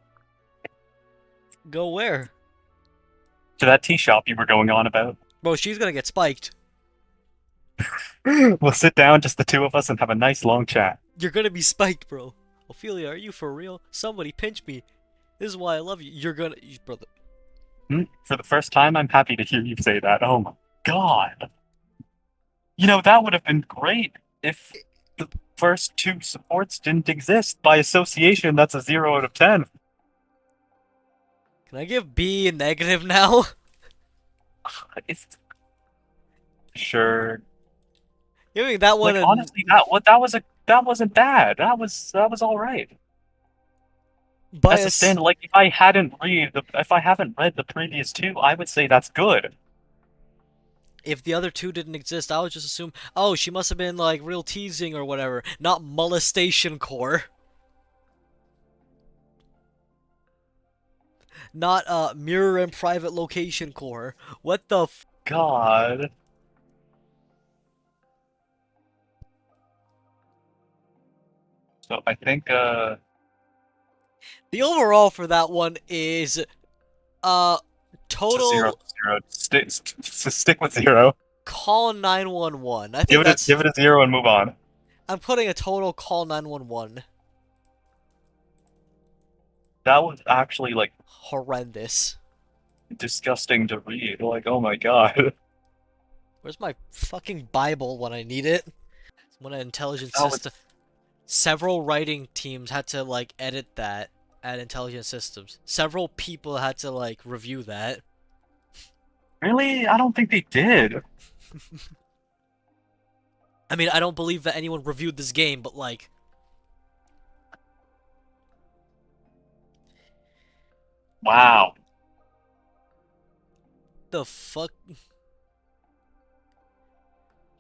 Go where? to that tea shop you were going on about? Bro, she's gonna get spiked. We'll sit down, just the two of us, and have a nice long chat. You're gonna be spiked, bro. Ophelia, are you for real? Somebody pinch me. This is why I love you. Brother. For the first time, I'm happy to hear you say that. Oh my god. You know, that would have been great if the first two supports didn't exist. By association, that's a 0 out of 10. Can I give B a negative now? It's sure. Giving that one Like a honestly, that wasn't bad. That was all right. As a bias. stand, like if I haven't read the previous two, I would say that's good. If the other two didn't exist, I would just assume, oh, she must have been like real teasing or whatever, not molestation core. Not mirror and private location core. What the f- God. So I think The overall for that one is uh it's a zero, total zero. Stick with zero. call 911. I Give think it a that's give it a zero and move on. I'm putting a total call 911. That was actually like Horrendous. disgusting to read. Like, oh my god. Where's my fucking Bible when I need it? When an intelligence That system was several writing teams had to like edit that at Intelligent Systems. Several people had to like review that. really. I don't think they did. I mean, I don't believe that anyone reviewed this game, but like, Wow. the fuck?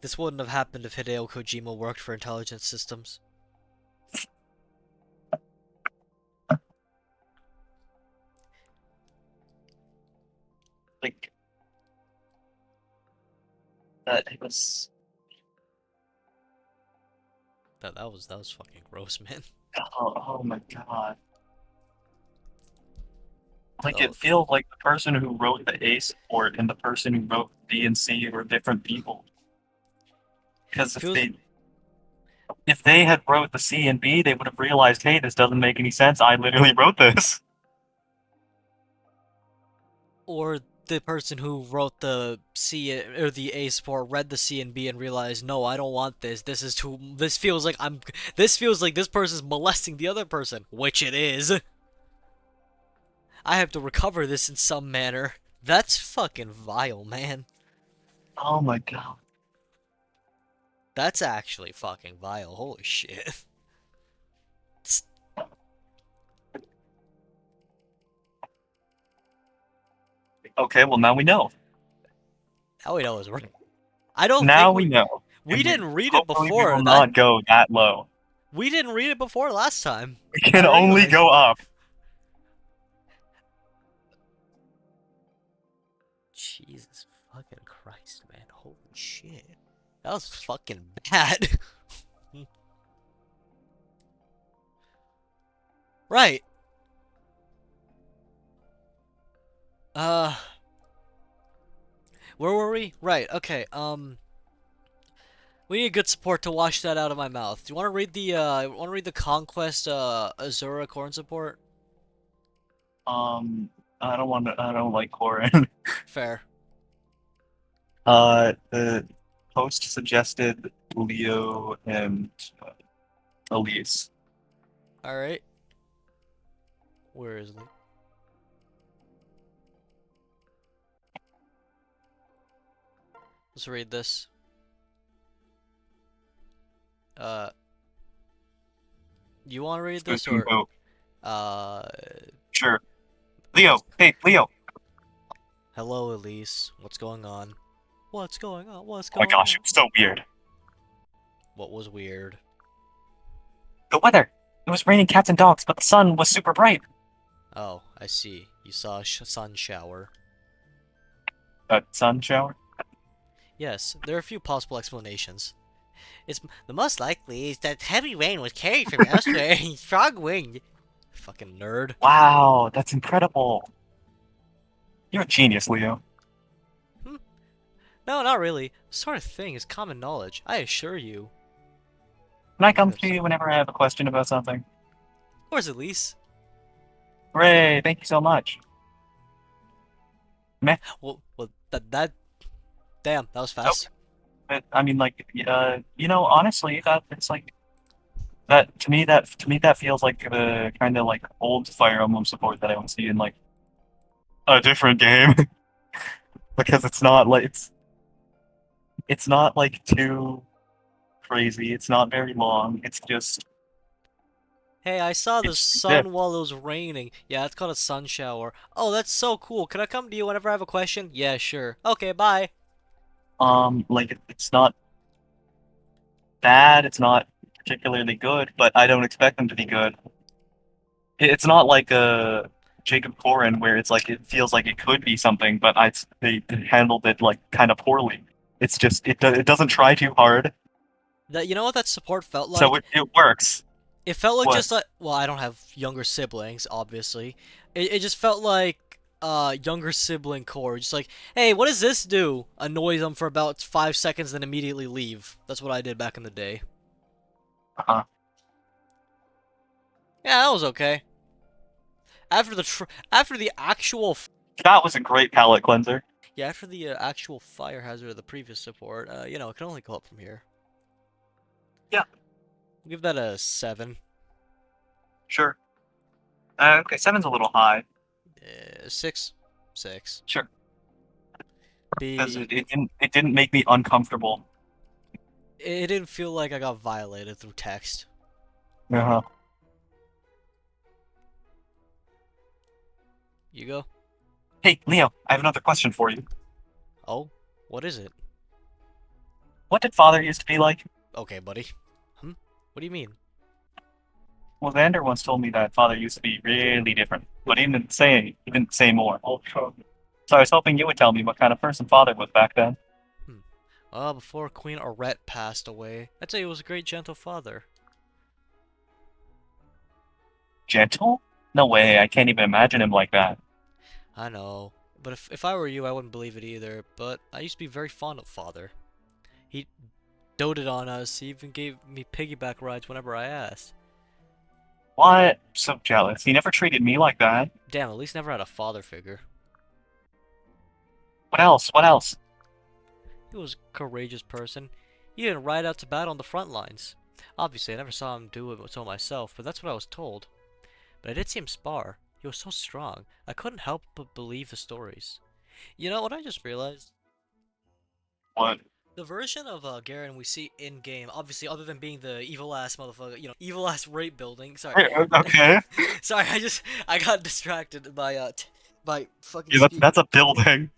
This wouldn't have happened if Hideo Kojima worked for Intelligent Systems. like that it was. That was fucking gross, man. Oh my god. Like That it was, feels like the person who wrote the A support and the person who wrote B and C were different people. Because feels if they had wrote the C and B, they would have realized, hey, this doesn't make any sense. I literally wrote this. or the person who wrote the C or the A support read the C and B and realized, no, I don't want this. This is too. This feels like I'm. This feels like this person's molesting the other person, which it is. I have to recover this in some manner. That's fucking vile, man. Oh my god. That's actually fucking vile. Holy shit. Okay, well now we know. Now we know it's right. I don't think Now we know. we And we didn't read it hopefully we before will that. not go that low. We didn't read it before last time. We I can only realize. go up. Jesus fucking Christ, man. Holy shit. That was fucking bad. Right. Uh, where were we? Right. Okay. We need good support to wash that out of my mouth. Do you want to read the Conquest Azura corn support? I don't want to. I don't like Corin. Fair. The host suggested Leo and Elise. All right. Where is Lee? Let's read this. Uh, you want to read this or Oh, uh? sure. Leo. Hey, Leo. Hello, Elise. What's going on? What's going on? What's Oh my going gosh, it on? was so weird. What was weird? The weather. It was raining cats and dogs, but the sun was super bright. Oh, I see. You saw a sun shower. A sun shower? Yes, there are a few possible explanations. It's the most likely is that heavy rain was carried from elsewhere in strong wind. Fucking nerd. Wow, that's incredible. You're a genius, Leo. Hmm. No, not really. This sort of thing is common knowledge. I assure you. Can I You come have to some. you whenever I have a question about something? Of course, Elise. Hooray, thank you so much. Meh. Well, that. Damn, that was Oh, fast. but, I mean, like, honestly, that it's like that to me. That feels like the kind of like old Fire Emblem support that I would see in like a different game because it's not like too crazy. It's not very long. Hey, I saw It the just exists. sun while it was raining. Yeah, it's called a sun shower. Oh, that's so cool. Can I come to you whenever I have a question? Yeah, sure. Okay, bye. It's not bad. It's not particularly good, but I don't expect them to be good. It's not like a Jacob Corrin where it's like it feels like it could be something, but they handled it like kind of poorly. It's just it doesn't try too hard, That you know what that support felt so like? it works. It felt like What? just like well, I don't have younger siblings, obviously. It just felt like younger sibling core. Just like, hey, what does this do? Annoy them for about 5 seconds, then immediately leave. That's what I did back in the day. Uh-huh. Yeah, that was okay. After the actual That was a great palate cleanser. yeah after the actual fire hazard of the previous support, it can only go up from here. Yeah, I'll give that a 7. sure. Okay, seven's a little high. 6. 6. Sure, because B. it didn't make me uncomfortable. It didn't feel like I got violated through text. Uh-huh. You go. Hey, Leo, I have another question for you. Oh, what is it? What did father used to be like? Okay, buddy. Hmm? What do you mean? Well, Xander once told me that father used to be really different, but he didn't say more. Oh, sure. So I was hoping you would tell me what kind of person father was back then. Hmm. Before Queen Aurette passed away, I'd say he was a great gentle father. Gentle? No way, I can't even imagine him like that. I know, but if I were you, I wouldn't believe it either. But I used to be very fond of father. He doted on us. He even gave me piggyback rides whenever I asked. What? So jealous. He never treated me like that. Damn, at least never had a father figure. What else? What else? He was a courageous person. He didn't ride out to battle on the front lines. Obviously, I never saw him do it so myself, but that's what I was told. But I did see him spar. He was so strong. I couldn't help but believe the stories. You know what I just realized? What? The version of Garen we see in game, obviously, other than being the evil ass motherfucker, evil ass rape building. Sorry, Okay. sorry. I got distracted by by fucking Yeah, speak. that's a building.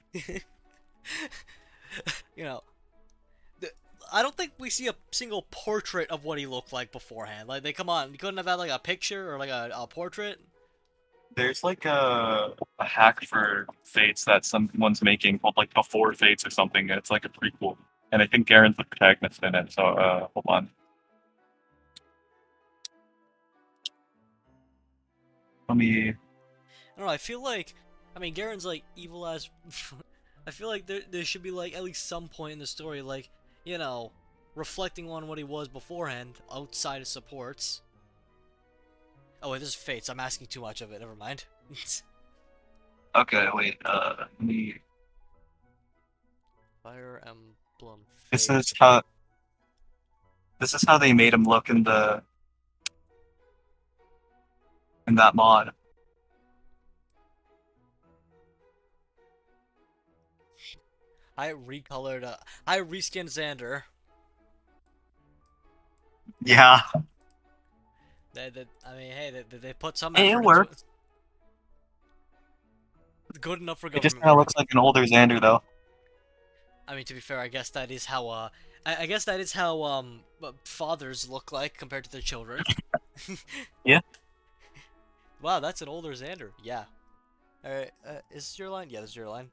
You know, the, I don't think we see a single portrait of what he looked like beforehand. Like, they come on, you couldn't have had like a picture or like a portrait. There's like a hack for Fates that someone's making called like Before Fates or something. It's like a prequel. And I think Garen's the protagonist in it, so hold on. Let me I don't know. I feel like, I mean, Garen's like evil as. I feel like there should be like at least some point in the story, like, you know, reflecting on what he was beforehand outside of supports. Oh wait, this is Fates. I'm asking too much of it. Never mind. Okay, wait, let me Fire Emblem this Fates. is how this is how they made him look in that mod. I recolored. I reskinned Xander. Yeah. I mean, hey, they put some It effort into it. worked. Good enough for It just government kinda work. looks like an older Xander though. I mean, to be fair, I guess that is how I guess that is how fathers look like compared to their children. Yeah. Wow, that's an older Xander. Yeah. All right. Is this your line? Yeah, this is your line.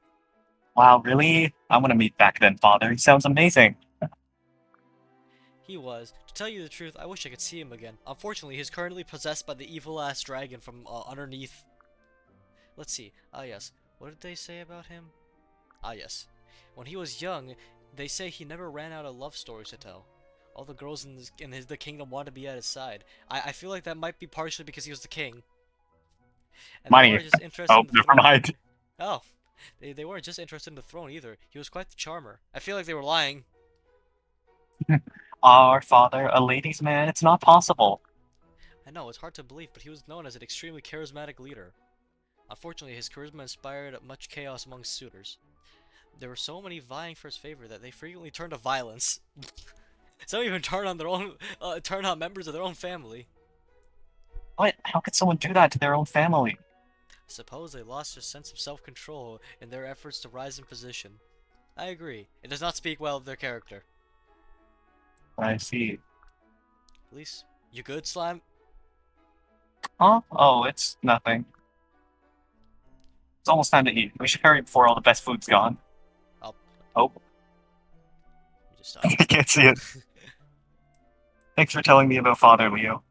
Wow, really? I wanna meet back then father. He sounds amazing. He was. To tell you the truth, I wish I could see him again. Unfortunately, he's currently possessed by the evil ass dragon from underneath. Let's see. Ah, yes. What did they say about him? Ah, yes. When he was young, they say he never ran out of love stories to tell. All the girls the kingdom wanted to be at his side. I feel like that might be partially because he was the king, and they Money. weren't just interested Oh, in the never throne. mind. Oh, they weren't just interested in the throne either. He was quite the charmer. I feel like they were lying. Our father, a ladies' man, it's not possible. I know, it's hard to believe, but he was known as an extremely charismatic leader. Unfortunately, his charisma inspired much chaos among suitors. There were so many vying for his favor that they frequently turned to violence. Some even turn on members of their own family. What? How could someone do that to their own family? Suppose they lost their sense of self-control in their efforts to rise in position. I agree. It does not speak well of their character. I see. At least, you good, Slime? Huh? Oh, it's nothing. It's almost time to eat. We should hurry before all the best food's gone. Oh, Oh, let me just I can't see it. Thanks for telling me about Father Leo.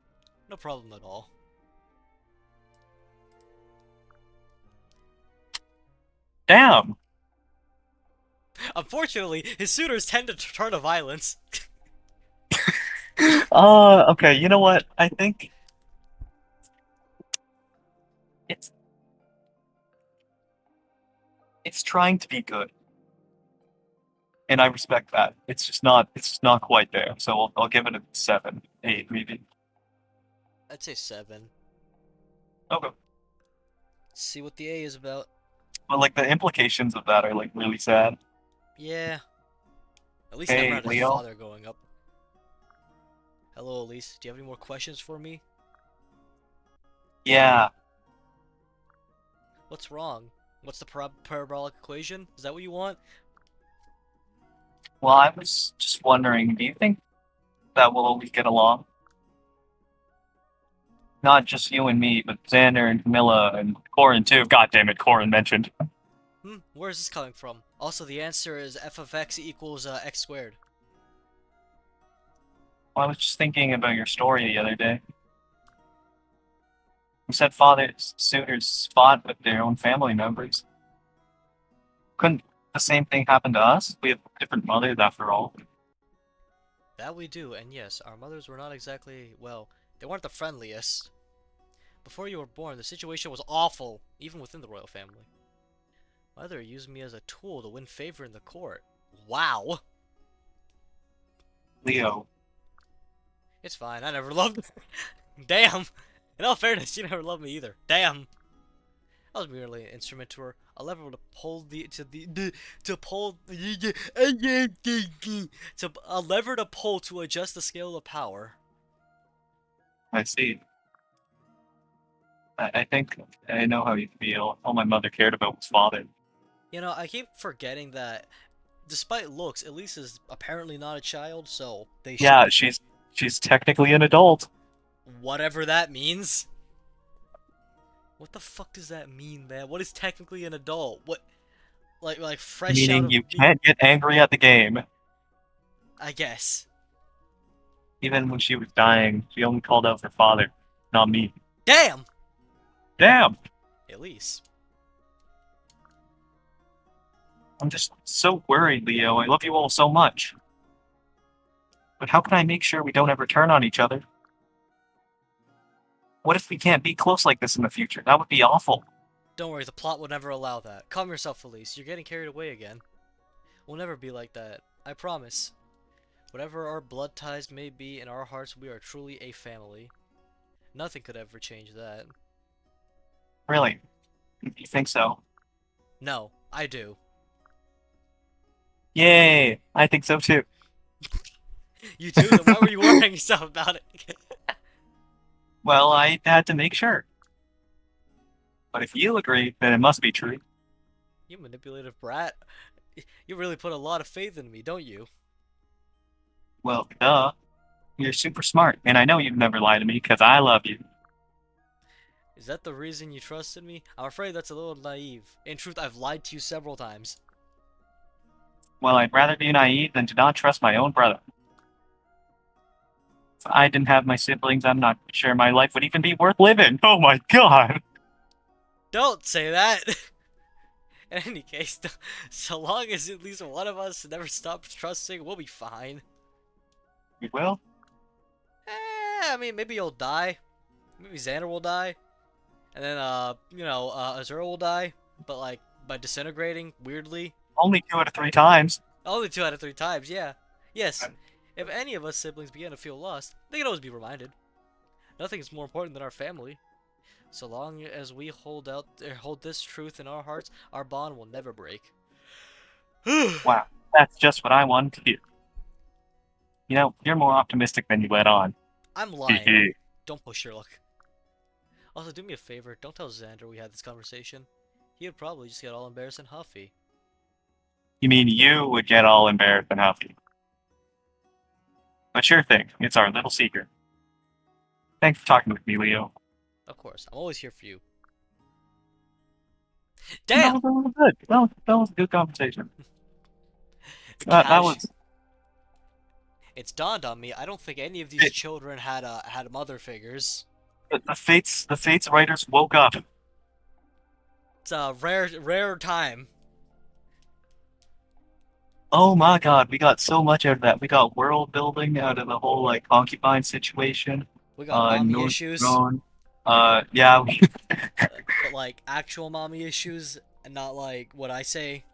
no problem at all. Damn. Unfortunately, his suitors tend to turn to violence. Okay, you know what? I think it's it's trying to be good. And I respect that. It's just not quite there. So I'll give it a 7, 8 maybe. I'd say 7. Okay. Let's see what the A is about. But like the implications of that are like really sad. Yeah, at least he never Hey, had a Leo. father growing up. Hello, Elise. Do you have any more questions for me? Yeah. What's wrong? What's the parabolic equation? Is that what you want? Well, I was just wondering, do you think that we'll always get along? Not just you and me, but Xander and Camilla and Corin too. God damn it, Corin mentioned. Where is this coming from? Also, the answer is f of x equals x squared. Well, I was just thinking about your story the other day. You said fathers suitors fought with their own family members. Couldn't the same thing happen to us? We have different mothers after all. That we do, and yes, our mothers were not exactly, well, they weren't the friendliest. Before you were born, the situation was awful, even within the royal family. Mother used me as a tool to win favor in the court. Wow! Leo, It's fine, I never loved her. Damn! In all fairness, you never loved me either. Damn! I was merely an instrument to her, a lever to pull to pull to a lever to pull to adjust the scale of power. I see. I think I know how you feel. All my mother cared about was father. You know, I keep forgetting that despite looks, Elise is apparently not a child, so they should Yeah, be she's technically an adult, whatever that means. What the fuck does that mean, man? What is technically an adult? What like fresh out meaning of you being can't get angry at the game. I guess. Even when she was dying, she only called out for father, not me. Damn! Damn! Elise. I'm just so worried, Leo. I love you all so much. But how can I make sure we don't ever turn on each other? What if we can't be close like this in the future? That would be awful. Don't worry, the plot will never allow that. Calm yourself, Elise. You're getting carried away again. We'll never be like that. I promise. Whatever our blood ties may be, in our hearts we are truly a family. Nothing could ever change that. Really? You think so? No, I do. Yay! I think so too. You do? Then why were you worrying yourself about it? Well, I had to make sure. But if you agree, then it must be true. You manipulative brat. You really put a lot of faith in me, don't you? Well, duh. You're super smart, and I know you'd never lie to me because I love you. Is that the reason you trusted me? I'm afraid that's a little naive. In truth, I've lied to you several times. Well, I'd rather be naive than to not trust my own brother. If I didn't have my siblings, I'm not sure my life would even be worth living. Oh my god! Don't say that! In any case, so long as at least one of us never stops trusting, we'll be fine. You will? I mean, maybe you'll die. Maybe Xander will die. And then, Azura will die. But, like, by disintegrating, weirdly. Only 2 out of 3 times. Only 2 out of 3 times, yeah. Yes, if any of us siblings begin to feel lost, they can always be reminded. Nothing is more important than our family. So long as we hold this truth in our hearts, our bond will never break. Wow, that's just what I wanted to hear. You know, you're more optimistic than you let on. I'm lying. Hehe. Don't push your luck. Also, do me a favor. Don't tell Xander we had this conversation. He would probably just get all embarrassed and huffy. You mean you would get all embarrassed and huffy? But sure thing, it's our little secret. Thanks for talking with me, Leo. Of course, I'm always here for you. That Damn! was a little good. That was a good conversation. That Cash. was It's dawned on me. I don't think any of these it. children had mother figures. The Fates writers woke up. It's a rare time. Oh my god, we got so much out of that. We got world building out of the whole like concubine situation. We got mommy North issues, Throne. Yeah, but like actual mommy issues, and not like what I say.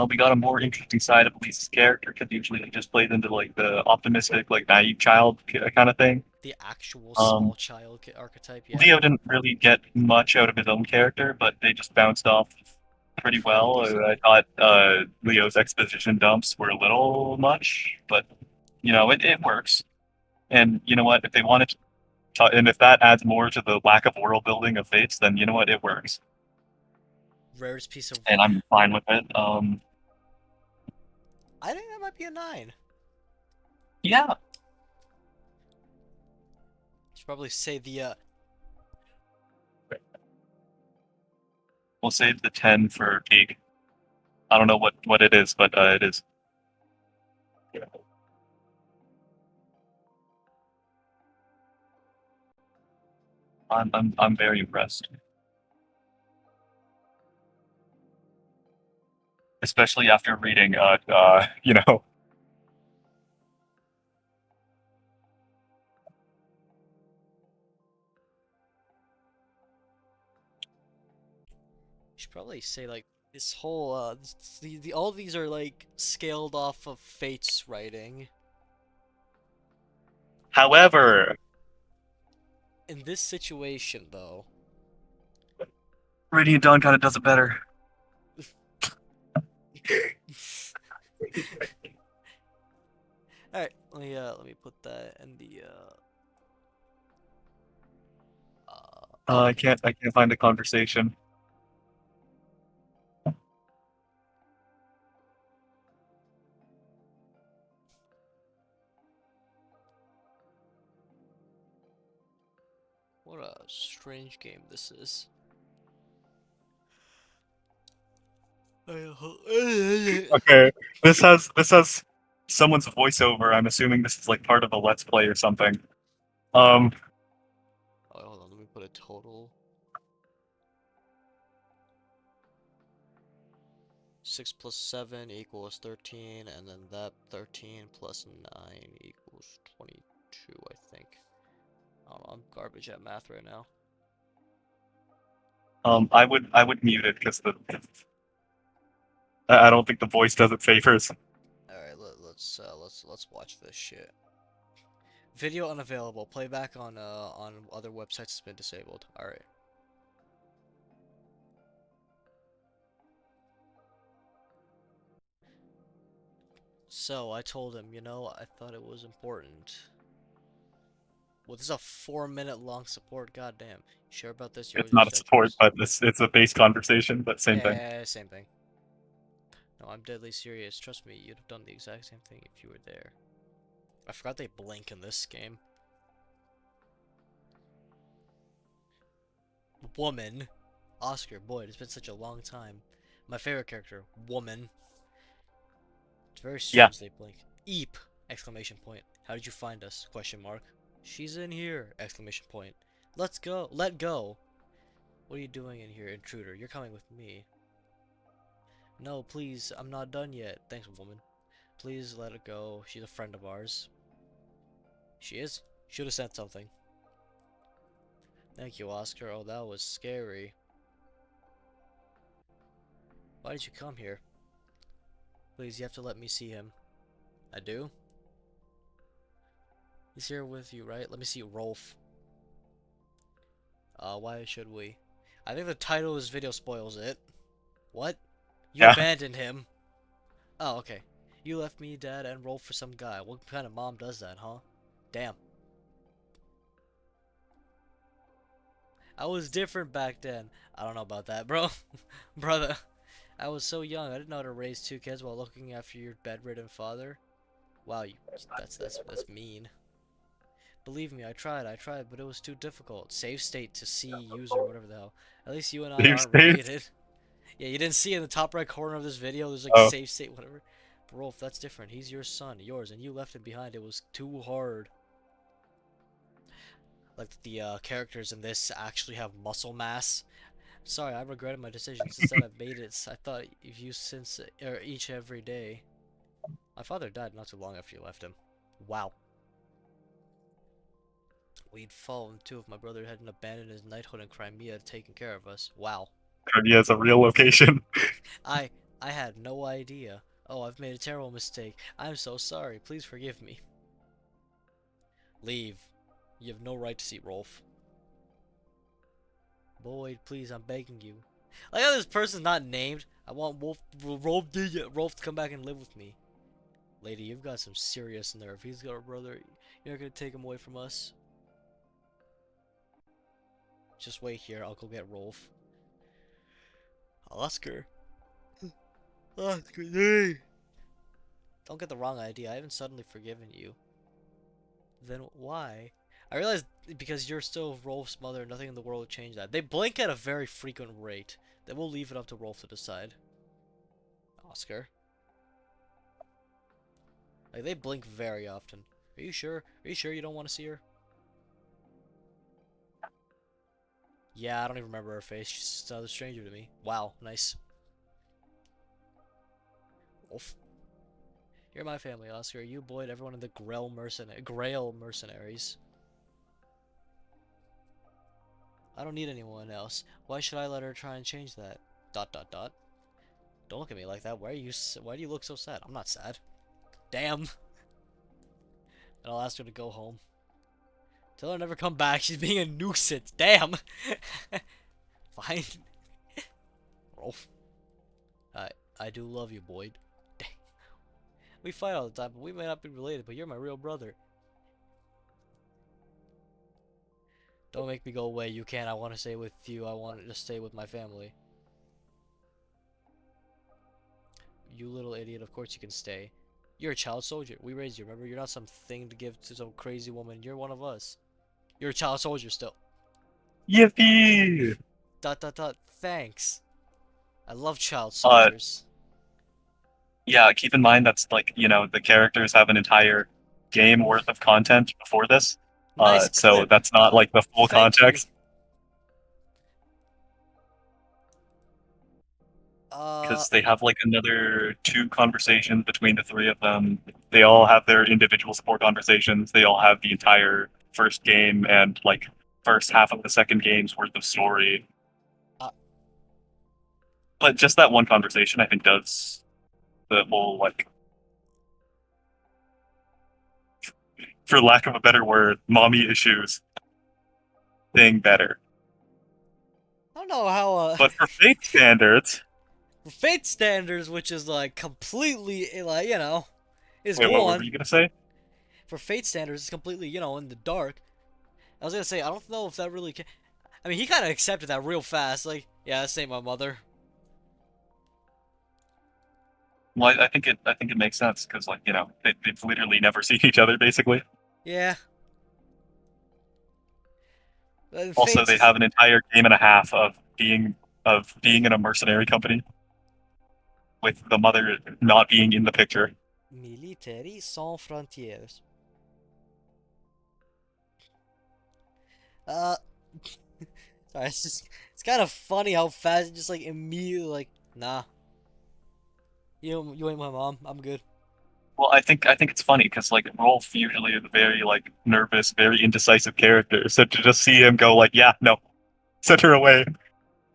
we got a more interesting side of Lisa's character because usually he just plays into like the optimistic, like naive child kind of thing. The actual Um, small child archetype, yeah. Leo didn't really get much out of his own character, but they just bounced off pretty Pretty well. I decently. thought Leo's exposition dumps were a little much, but you know it works. And you know what? If they wanted to, and if that adds more to the lack of world building of Fates, then you know what? It works, Rarest piece of. and I'm fine with it. I think that might be a 9. Yeah, Should probably say the We'll save the 10 for peak. I don't know what it is, but it is. I'm very impressed, especially after reading You should probably say like this whole the all these are like scaled off of Fate's writing. However, In this situation, though, Radiant Dawn kind of does it better. all right, let me put that in the okay. I can't find the conversation. What a strange game this is. Okay, this has someone's voiceover. I'm assuming this is like part of a Let's Play or something. Um, Oh, hold on, let me put a total. 6 plus 7 equals 13, and then that 13 plus 9 equals 22, I think. I don't know, I'm garbage at math right now. I would mute it because the I don't think the voice does it favors. Alright, let's watch this shit. Video unavailable. Playback on other websites has been disabled. Alright. So I told him, I thought it was important. Well, this is a 4-minute long support. Goddamn. You sure about this? You It's always not a reject support, yours. but it's a base conversation, but same thing. Yeah, same thing. No, I'm deadly serious. Trust me, you'd have done the exact same thing if you were there. I forgot they blink in this game. Woman. Oscar, boy, it's been such a long time. My favorite character, woman. It's very Yeah, strange they blink. Eep! Exclamation point. How did you find us? Question mark. She's in here! Exclamation point. Let's go! Let go! What are you doing in here, intruder? You're coming with me. No, please, I'm not done yet. Thanks, woman. Please let it go. She's a friend of ours. She is? Should have said something. Thank you, Oscar. Oh, that was scary. Why did you come here? Please, you have to let me see him. I do? He's here with you, right? Let me see Rolf. Why should we? I think the title of this video spoils it. What? You yeah. abandoned him. Oh, okay. You left me, Dad, and Rolf for some guy. What kind of mom does that, huh? Damn. I was different back then. I don't know about that, bro. Brother. I was so young. I didn't know how to raise two kids while looking after your bedridden father. Wow, that's mean. Believe me, I tried, but it was too difficult. Save state to C user, whatever the hell. At least you and I Save aren't states. related. Yeah, you didn't see in the top right corner of this video, there's like Oh, save state, whatever. But Rolf, that's different. He's your son, yours, and you left him behind. It was too hard. Like the characters in this actually have muscle mass. Sorry, I regretted my decisions. Instead, I've made it. I thought of you since each every day. My father died not too long after you left him. Wow. We'd fallen too if my brother hadn't abandoned his knighthood in Crimea taking care of us. Wow. Crimea is a real location. I I had no idea. Oh, I've made a terrible mistake. I'm so sorry. Please forgive me. Leave. You have no right to see Rolf. Boyd, please, I'm begging you. Like how this person's not named. I want Rolf to come back and live with me. Lady, you've got some serious nerve. He's got a brother. You're not gonna take him away from us. Just wait here. I'll go get Rolf. Oscar. Oscar, hey. Don't get the wrong idea. I haven't suddenly forgiven you. Then why? I realized because you're still Rolf's mother, nothing in the world will change that. They blink at a very frequent rate. Then we'll leave it up to Rolf to decide. Oscar. Like, they blink very often. Are you sure? Are you sure you don't want to see her? Yeah, I don't even remember her face. She's just another stranger to me. Wow, nice. Rolf. You're my family, Oscar. You, Boyd, everyone in the Grail mercenaries. I don't need anyone else. Why should I let her try and change that? Dot dot dot. Don't look at me like that. Why do you look so sad? I'm not sad. Damn. And I'll ask her to go home. Tell her never come back. She's being a nuisance. Damn. Fine. Rolf. I I do love you, Boyd. Dang. We fight all the time, but we may not be related, but you're my real brother. Don't make me go away. You can't. I want to stay with you. I want to stay with my family. You little idiot. Of course you can stay. You're a child soldier. We raised you, remember? You're not some thing to give to some crazy woman. You're one of us. You're a child soldier still. Yippee! Dot dot dot. Thanks. I love child Uh, soldiers. yeah, keep in mind that's like, the characters have an entire game worth of content before this. Nice So clip. that's not like the full Thank you. context Uh, because they have like another two conversations between the three of them. They all have their individual support conversations. They all have the entire first game and like first half of the second game's worth of story. uh But just that one conversation, I think, does the whole like, for lack of a better word, mommy issues thing better. I don't know how. But for fate standards, For Fate standards, which is like completely like is wait, what were gone. you gonna say? For Fate standards, it's completely in the dark. I was gonna say I don't know if that really. I mean, he kind of accepted that real fast. Like, yeah, this ain't my mother. Well, I think it makes sense because like they've literally never seen each other basically. Yeah. Also, they Fate's have an entire game and a half of being in a mercenary company with the mother not being in the picture. Military Sans Frontières. Uh, sorry, it's kind of funny how fast it just like immediately like nah, you ain't my mom. I'm good. Well, I think it's funny because like Rolf usually is a very like nervous, very indecisive character. So to just see him go like, yeah, no, send her away.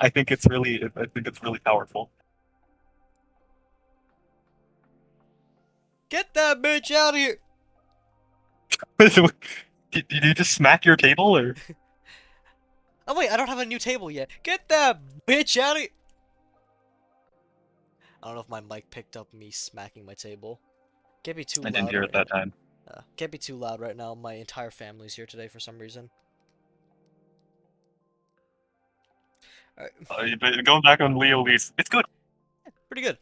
I think it's really powerful. Get that bitch out of here. Did you just smack your table or? Oh wait, I don't have a new table yet. Get that bitch out of here. I don't know if my mic picked up me smacking my table. Can't be too I didn't loud hear it right. that time. Can't be too loud right now. My entire family's here today for some reason. All right, But going back on Leo Lease, it's good. pretty good.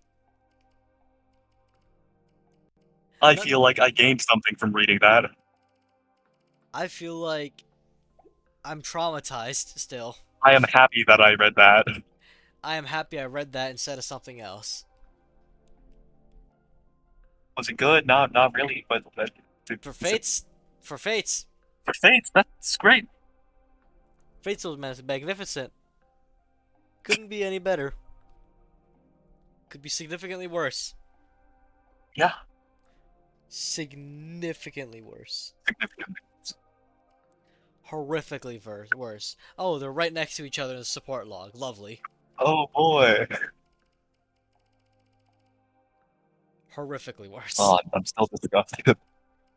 I None. feel like I gained something from reading that. I feel like I'm traumatized still. I am happy that I read that. I am happy I read that instead of something else. Was it good? Not really, but For is it Fates, for Fates, for Fates? That's great. Fates was magnificent. Couldn't be any better. Could be significantly worse. Yeah, Significantly worse. significant. Horrifically worse. Oh, they're right next to each other in the support log. Lovely. Oh boy. Horrifically worse. Oh, I'm still disgusted.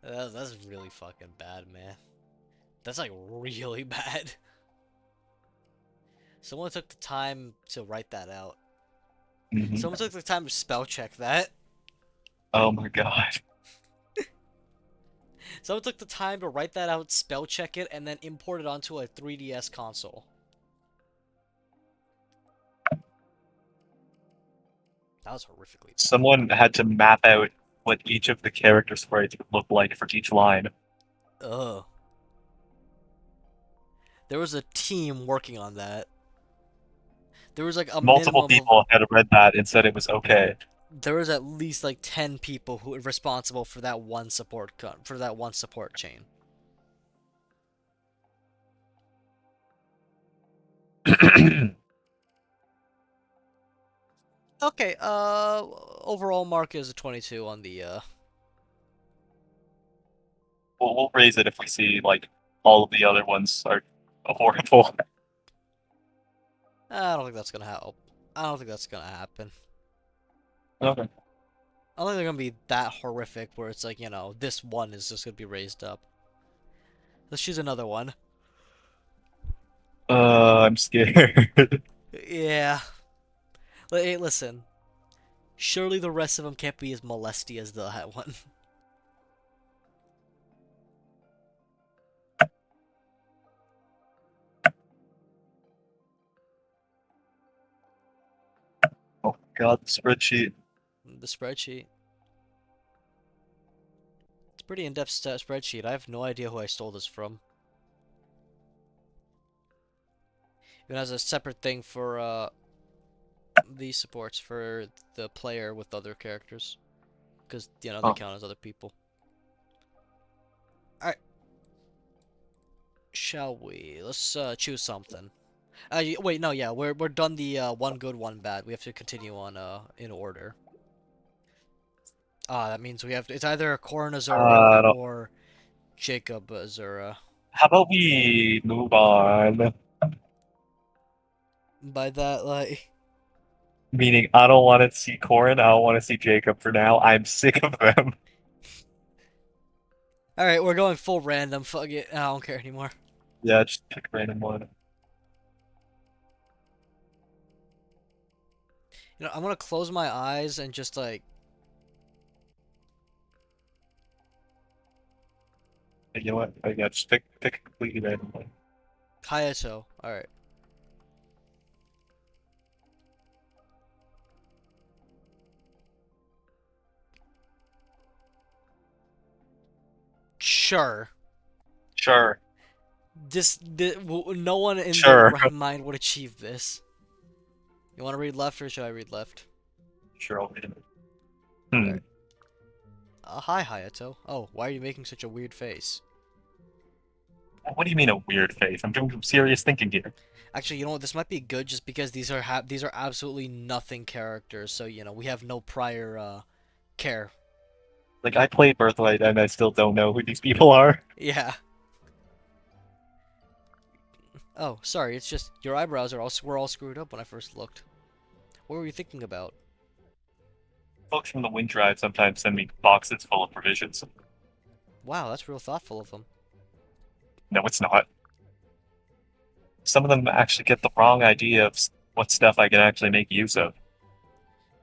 That's really fucking bad, man. That's like really bad. Someone took the time to write that out. Mhm. Someone took the time to spell check that. Oh my god. Someone took the time to write that out, spell check it, and then import it onto a 3DS console. That was horrifically bad. Someone had to map out what each of the character sprites would look like for each line. Ugh. There was a team working on that. There was like a Multiple minimum of people had read that and said it was okay. there was at least like 10 people who were responsible for that one support chain. Okay, overall mark is a 22 on the We'll raise it if we see like all of the other ones are horrible. I don't think that's gonna help. I don't think that's gonna happen. Okay. I don't think they're gonna be that horrific where it's like, this one is just gonna be raised up. Let's choose another one. I'm scared. Yeah. Hey, listen. Surely the rest of them can't be as molesty as the that one. Oh God, the spreadsheet. The spreadsheet. It's a pretty in-depth spreadsheet. I have no idea who I stole this from. It has a separate thing for these supports for the player with other characters. Because, they Oh, count as other people. Alright, shall we? Let's choose something. Wait, no, yeah, we're done the one good, one bad. We have to continue on in order. That means we have to, it's either Korn Azura I don't. or Jacob Azura. How about we move on? By that, like, Meaning, I don't want to see Corin. I don't want to see Jacob for now. I'm sick of them. all right, we're going full random. Fuck it, I don't care anymore. Yeah, just pick a random one. I'm gonna close my eyes and just like You know what? Yeah, just pick a completely random one. Hayato. All right, sure. Sure, No one in their sure, right mind would achieve this. You want to read left or should I read left? sure. I'll read it. All Hmm. right. Hi Hayato. Oh, why are you making such a weird face? What do you mean a weird face? I'm doing some serious thinking here. Actually, you know what? This might be good just because these are absolutely nothing characters, so we have no prior care. Like I played Birthright and I still don't know who these people are. Yeah. Oh, sorry. It's just your eyebrows were all screwed up when I first looked. What were you thinking about? Folks from the Wind Tribe sometimes send me boxes full of provisions. Wow, that's real thoughtful of them. No, it's not. Some of them actually get the wrong idea of what stuff I can actually make use of.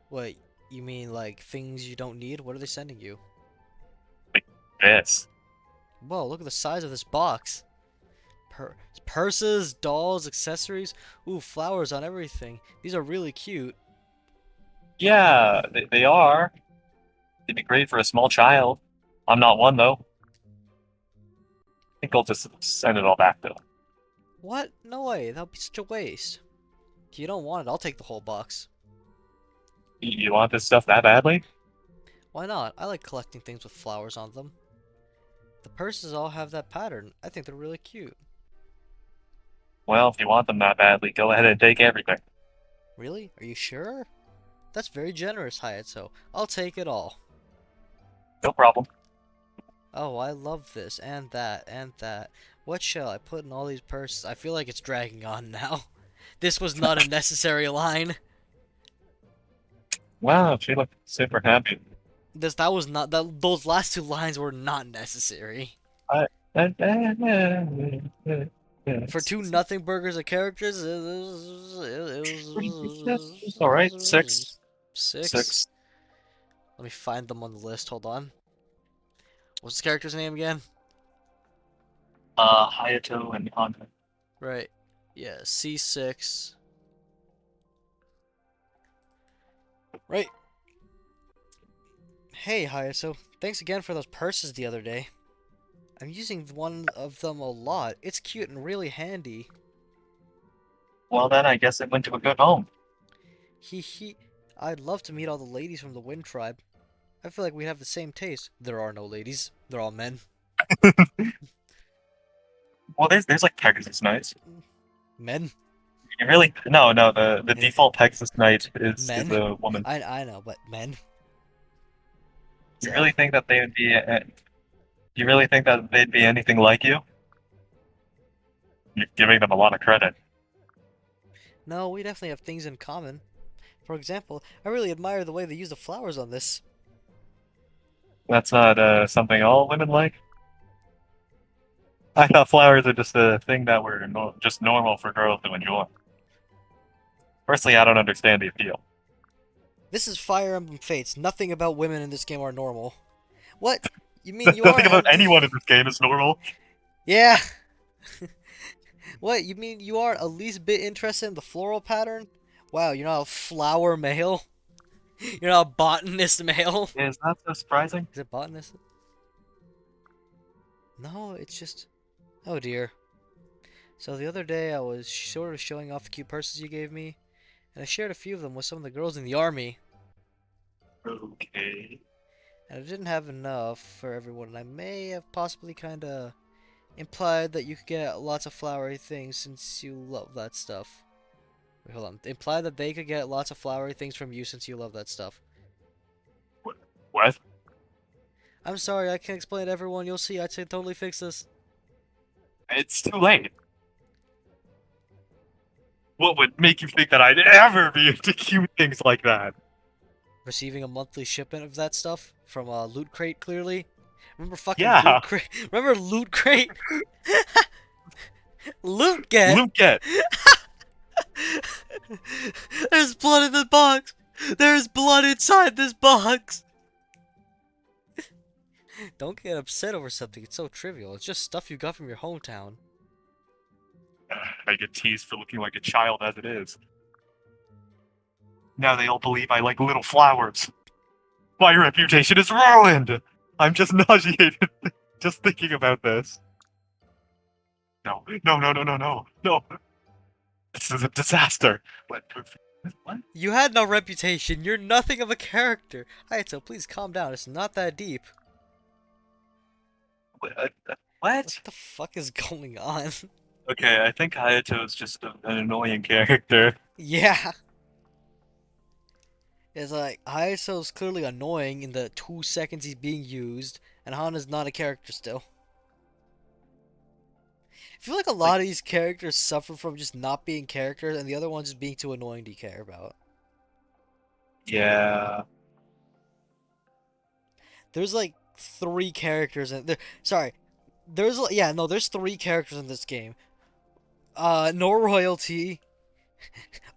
What, you mean like things you don't need? What are they sending you? Like this. Whoa, look at the size of this box. Purses, dolls, accessories. Ooh, flowers on everything. These are really cute. Yeah, they are. They'd be great for a small child. I'm not one though. I think I'll just send it all back though. What? No way, that would be such a waste. If you don't want it, I'll take the whole box. You want this stuff that badly? Why not? I like collecting things with flowers on them. The purses all have that pattern. I think they're really cute. Well, if you want them that badly, go ahead and take everything. Really? Are you sure? That's very generous, Hayato. I'll take it all. No problem. Oh, I love this, and that, and that. What shall I put in all these purses? I feel like it's dragging on now. This was not a necessary line. Wow, she looked super happy. That was not that those last two lines were not necessary. I, For two nothing burgers of characters, it's all right. Six, six. six. Let me find them on the list. Hold on. What's the character's name again? Hayato and Honda. Right. Yeah, C6. Right. Hey, Hayato. Thanks again for those purses the other day. I'm using one of them a lot. It's cute and really handy. Well, then I guess it went to a good home. Hee hee. I'd love to meet all the ladies from the Wind Tribe. I feel like we'd have the same taste. There are no ladies. They're all men. Well, there's like Pegasus Knights. Men? You really no the default Pegasus Knight is Men? a woman. I know, but men? You Duh. really think that they would be? You really think that they'd be anything like you? You're giving them a lot of credit. No, we definitely have things in common. For example, I really admire the way they use the flowers on this. That's not something all women like. I thought flowers are just a thing that were just normal for girls to enjoy. Personally, I don't understand the appeal. This is Fire Emblem Fates. Nothing about women in this game are normal. What? You mean you Nothing aren't about at least... anyone in this game is normal. Yeah! What? You mean you aren't at least bit interested in the floral pattern? Wow, you're not a flower male? You're not a botanist male? Is that so surprising? Is it botanist? No, it's just... Oh dear. So the other day I was sort of showing off the cute purses you gave me, and I shared a few of them with some of the girls in the army. Okay. And I didn't have enough for everyone, and I may have possibly kinda implied that you could get lots of flowery things since you love that stuff. Wait, hold on. Implied that they could get lots of flowery things from you since you love that stuff. What? I'm sorry, I can't explain it to everyone. You'll see, I can totally fix this. It's too late. What would make you think that I'd ever be into cute things like that? Receiving a monthly shipment of that stuff from a Loot Crate, clearly. Remember fucking Loot Yeah. Crate? Remember Loot Crate? Loot Get? Luke get. There's blood in the box! There's blood inside this box! Don't get upset over something, it's so trivial. It's just stuff you got from your hometown. I get teased for looking like a child as it is. Now they all believe I like little flowers. My reputation is ruined! I'm just nauseated just thinking about this. No, no, no, no, no, no, no. This is a disaster. What? You had no reputation, you're nothing of a character. Hayato, please calm down, it's not that deep. What? What the fuck is going on? Okay, I think Hayato is just an annoying character. Yeah. It's like, Hayato's clearly annoying in the 2 seconds he's being used, and Hana's not a character still. I feel like a Like, lot of these characters suffer from just not being characters, and the other ones just being too annoying to care about. yeah. There's like 3 characters in there. Sorry, there's 3 characters in this game. No royalty,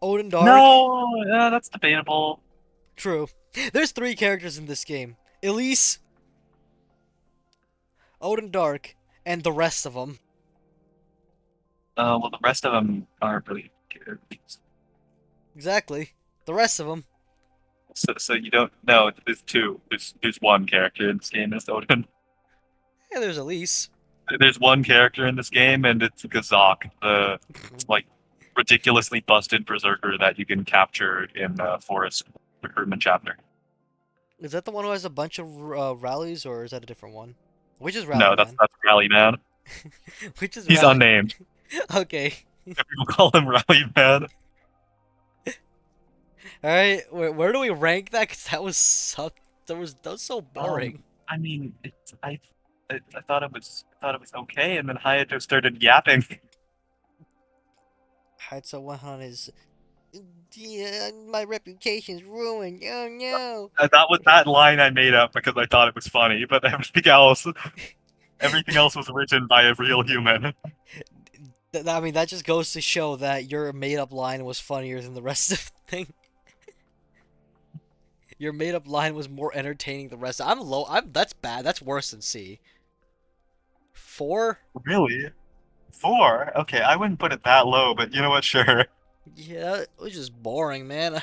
Odin Dark. No, yeah, that's debatable. True. There's 3 characters in this game. Elise, Odin Dark, and the rest of them. Well, the rest of them aren't really good. Exactly. The rest of them. So you don't know. There's two. There's one character in this game that's Odin. Yeah, there's Elise. There's one character in this game, and it's Gazak, the like ridiculously busted berserker that you can capture in the forest recruitment chapter. Is that the one who has a bunch of rallies, or is that a different one? Which is Rally No, that's Man? that's Rally Man. Which is He's Rally Man? unnamed. Okay. People call him Rally Man. Alright, where do we rank that? Cause that was so Um, boring. I mean, I thought it was okay, and then Hayato started yapping. Hatsa Wahan is... Yeah, my reputation's ruined. Oh no. That was that line I made up because I thought it was funny, but everything else was written by a real human. I mean, that just goes to show that your made-up line was funnier than the rest of the thing. Your made-up line was more entertaining than the rest. I'm low. That's bad. That's worse than C. 4? Really? Four? Okay, I wouldn't put it that low, but you know what? Sure. Yeah, it was just boring, man.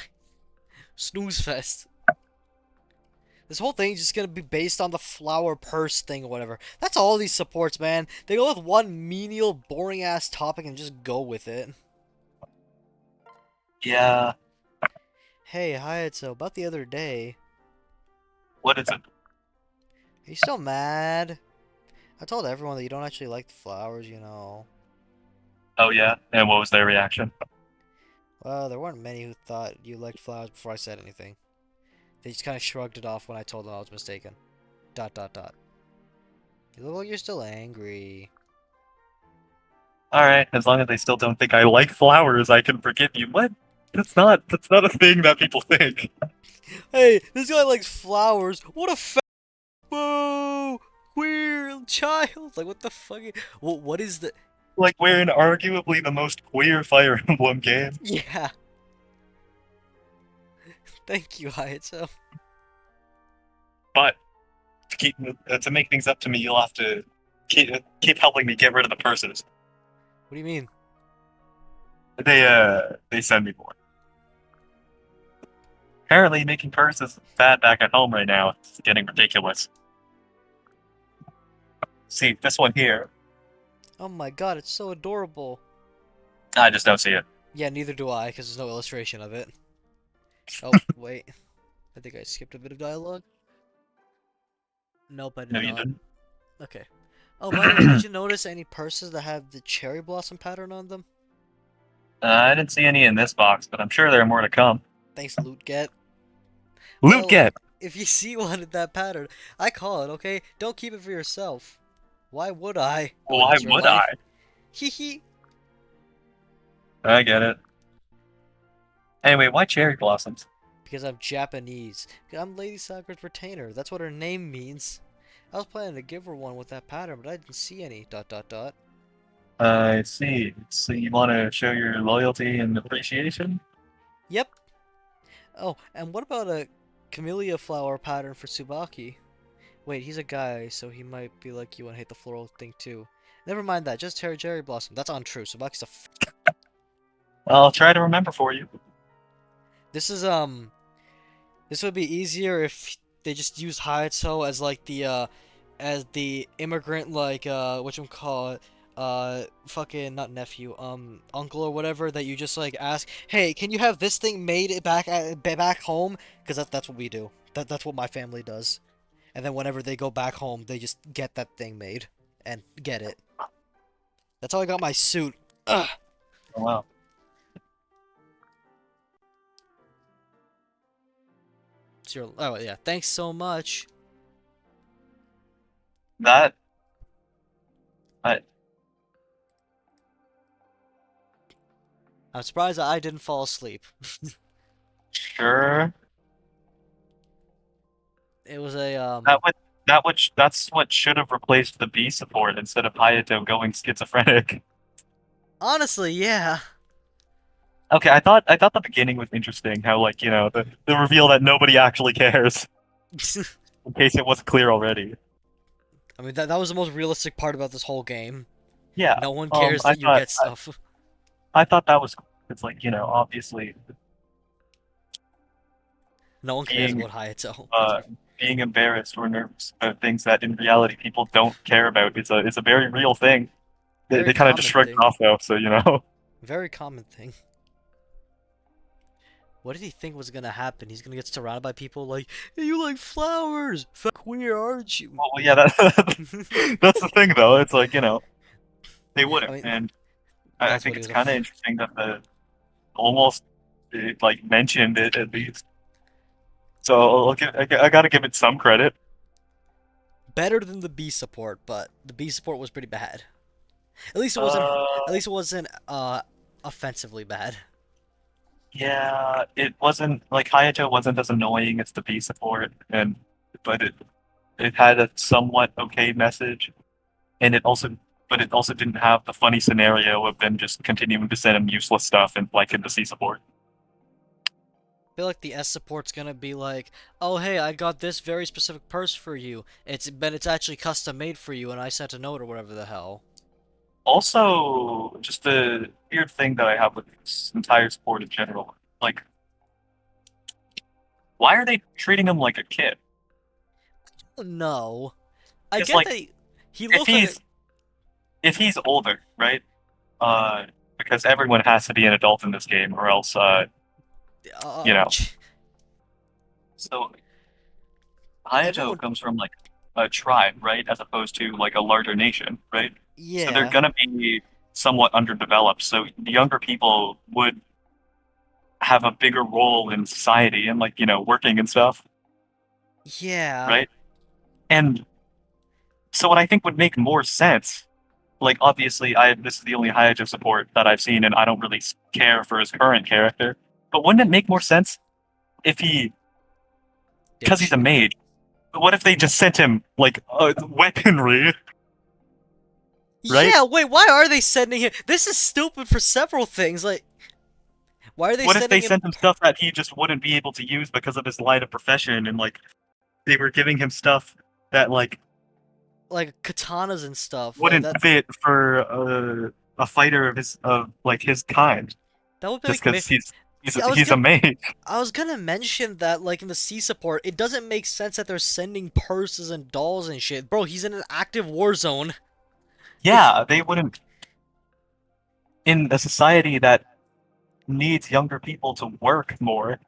Snooze fest. This whole thing's just gonna be based on the flower purse thing or whatever. That's all these supports, man. They go with one menial, boring ass topic and just go with it. Yeah. Hey, Hayato, about the other day, What is it? are you still mad? I told everyone that you don't actually like the flowers. Oh yeah. And what was their reaction? Well, there weren't many who thought you liked flowers before I said anything. They just kind of shrugged it off when I told them I was mistaken. Dot dot dot. You look like you're still angry. All right. As long as they still don't think I like flowers, I can forgive you. What? That's not a thing that people think. Hey, this guy likes flowers. What a boo! Queer child. Like, what the fuck? What is the? Like we're in arguably the most queer Fire Emblem game. Yeah. Thank you, Hayato. But to make things up to me, you'll have to keep helping me get rid of the purses. What do you mean? They send me more. Apparently, making purses bad back at home right now. It's getting ridiculous. See this one here. Oh my god, it's so adorable. I just don't see it. Yeah, neither do I, because there's no illustration of it. Oh, wait. I think I skipped a bit of dialogue. Nope, I did No, you not. didn't. Okay. Oh, by the way, did you notice any purses that have the cherry blossom pattern on them? I didn't see any in this box, but I'm sure there are more to come. Thanks, Loot Get. Loot Well, get. if you see one in that pattern, I call it, okay? Don't keep it for yourself. Why would I? Oh, wait, Why that's your would I? life. Hee hee. I get it. Anyway, why cherry blossoms? Because I'm Japanese. I'm Lady Sakura's retainer. That's what her name means. I was planning to give her one with that pattern, but I didn't see any. Dot dot dot. I see. So you want to show your loyalty and appreciation? Yep. Oh, and what about a camellia flower pattern for Tsubaki? Wait, he's a guy, so he might be like you and hate the floral thing too. Never mind that. Just cherry blossom. That's untrue. Tsubaki's a. I'll try to remember for you. This is This would be easier if they just used Hayato as like the as the immigrant like whatchamacallit fucking not nephew uncle or whatever that you just like ask, hey, can you have this thing made back home, because that's what we do. That's what my family does. And then whenever they go back home they just get that thing made and get it. That's how I got my suit. Ugh. Oh, wow. Oh yeah, thanks so much. That I I'm surprised I didn't fall asleep. sure It was a that's what should have replaced the B support instead of Hayato going schizophrenic. honestly, yeah. Okay, I thought the beginning was interesting. How like the reveal that nobody actually cares. In case it wasn't clear already. I mean, that was the most realistic part about this whole game. Yeah. No one cares I that you thought get stuff. I thought that was cool. It's like obviously No one cares being about Hayato. uh being embarrassed or nervous about things that in reality people don't care about is a very real thing. They Very kind of just common shrugged it thing. off though, so Very common thing. What did he think was gonna happen? He's gonna get surrounded by people like, hey, you like flowers? Queer, aren't you? Well, yeah, that's the thing though. It's like they I wouldn't, mean, and I that's what think he it's was. kind of interesting that the almost like mentioned it at least. So I gotta give it some credit. Better than the B support, but the B support was pretty bad. At least it wasn't. Uh, At least it wasn't offensively bad. yeah, it wasn't like Hayato wasn't as annoying as the B support, and but it had a somewhat okay message, and it also didn't have the funny scenario of them just continuing to send him useless stuff and like in the C support. I feel like the S support's gonna be like, oh hey, I got this very specific purse for you. It's actually custom made for you, and I sent a note or whatever the hell. Also, just a weird thing that I have with this entire sport in general. Like, why are they treating him like a kid? No. I Because get like that he if looks like a. if he's older, right? Uh, because everyone has to be an adult in this game, or else, you know. Ch- So Hayato everyone. comes from like a tribe, right, as opposed to like a larger nation, right? So they're Yeah. gonna be somewhat underdeveloped. So the younger people would have a bigger role in society and like working and stuff, Yeah. right? And so what I think would make more sense, like obviously I this is the only Hayato support that I've seen, and I don't really care for his current character. But wouldn't it make more sense if he, because he's Ditch. a mage, what if they just sent him like weaponry, right? Yeah, wait, why are they sending him? This is stupid for several things. Like, why are they What if they sending him sent him stuff that he just wouldn't be able to use because of his line of profession, and like they were giving him stuff that like like katanas and stuff? Like wouldn't that's fit for a fighter of like his kind, that would just make me. because See, he's a mage. I was gonna mention that like in the C support, it doesn't make sense that they're sending purses and dolls and shit. Bro, he's in an active war zone. Like, Yeah, they wouldn't in a society that needs younger people to work more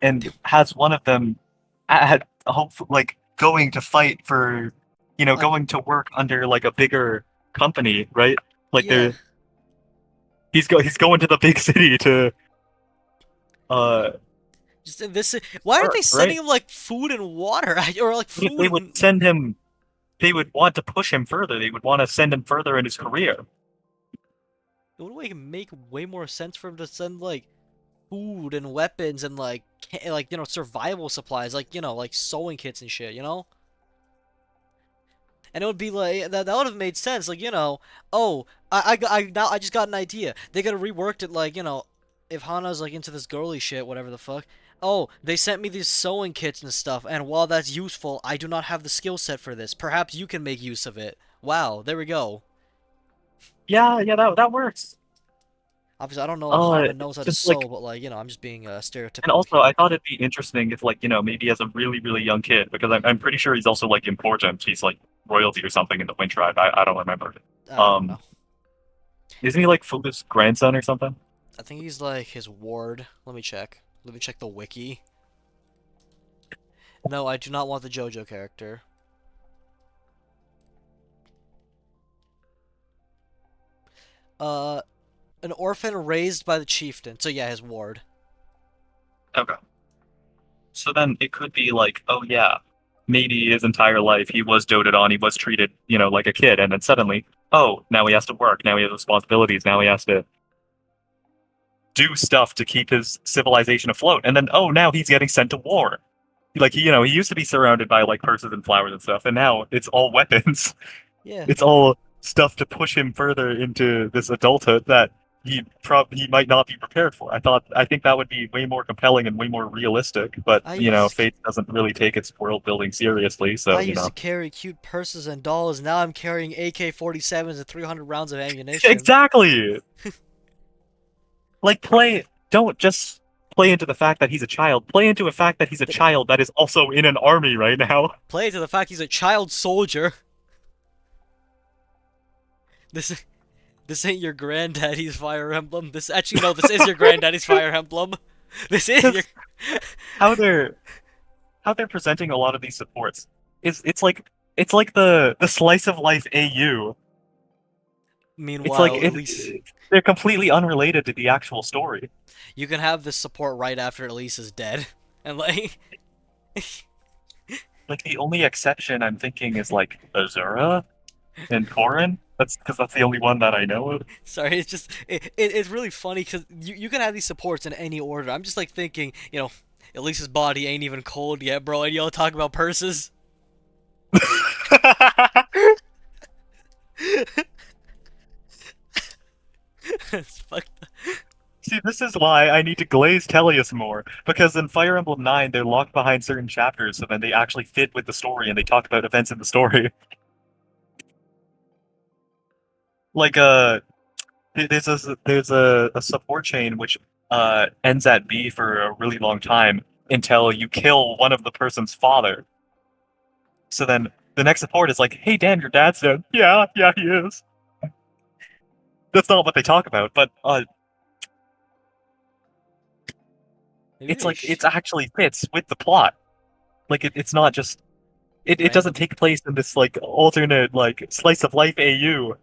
and has one of them at hope like going to fight for like going to work under like a bigger company, right? Like yeah. he's going to the big city to uh Just in this, why aren't work, they sending right? him like food and water or like But if food they would and send him, they would want to push him further. They would want to send him further in his career. it would make way more sense for him to send like food and weapons and like like survival supplies like like sewing kits and shit, and it would be like that would have made sense like oh now I just got an idea. They could have reworked it like if Hana's like into this girly shit whatever the fuck. Oh, they sent me these sewing kits and stuff, and while that's useful, I do not have the skill set for this. Perhaps you can make use of it. Wow, there we go. Yeah, yeah, that works. Obviously, I don't know if Hana knows how to Just like, sew, but like I'm just being and stereotypical also I here. thought it'd be interesting if like maybe as a really really young kid, because I'm pretty sure he's also like important. He's like royalty or something in the Wind Tribe. I don't remember. I don't Um, know. isn't he like Fuga's grandson or something? I think he's like his ward. Let me check. Let me check the wiki. No, I do not want the JoJo character. Uh, an orphan raised by the chieftain. So yeah, his ward. Okay. So then it could be like, oh yeah, maybe his entire life he was doted on, he was treated, like a kid, and then suddenly, oh, now he has to work, now he has responsibilities, now he has to do stuff to keep his civilization afloat, and then oh, now he's getting sent to war. Like he used to be surrounded by like purses and flowers and stuff, and now it's all weapons. Yeah. It's all stuff to push him further into this adulthood that he might not be prepared for. I think that would be way more compelling and way more realistic. But I used to Fate doesn't really take its world building seriously, I so used to carry cute purses and dolls. Now I'm carrying AK-47s and 300 rounds of ammunition. exactly. Like don't just play into the fact that he's a child. Play into a fact that he's a child that is also in an army right now. Play to the fact he's a child soldier. This this ain't your granddaddy's Fire Emblem. This actually no, this is your granddaddy's Fire Emblem. This is your. Because how they're presenting a lot of these supports is it's like the slice of life AU. It's like Meanwhile, at least they're completely unrelated to the actual story. you can have this support right after Elise is dead, and like, Like the only exception I'm thinking is like Azura and Corrin. That's because that's the only one that I know of. sorry, it's just it's really funny because you can have these supports in any order. I'm just like thinking, Elise's body ain't even cold yet, bro, and y'all talk about purses. It's fucked. See, this is why I need to glaze Tellius more, because in Fire Emblem 9, they're locked behind certain chapters, so then they actually fit with the story and they talk about events in the story. Like, there's a support chain which ends at B for a really long time until you kill one of the person's father. So then the next support is like, "Hey, damn, your dad's dead." Yeah, yeah, he is. That's not what they talk about, but Maybe it's they like sh it's actually fits with the plot. Like it's not just it right. doesn't take place in this like alternate like slice of life AU.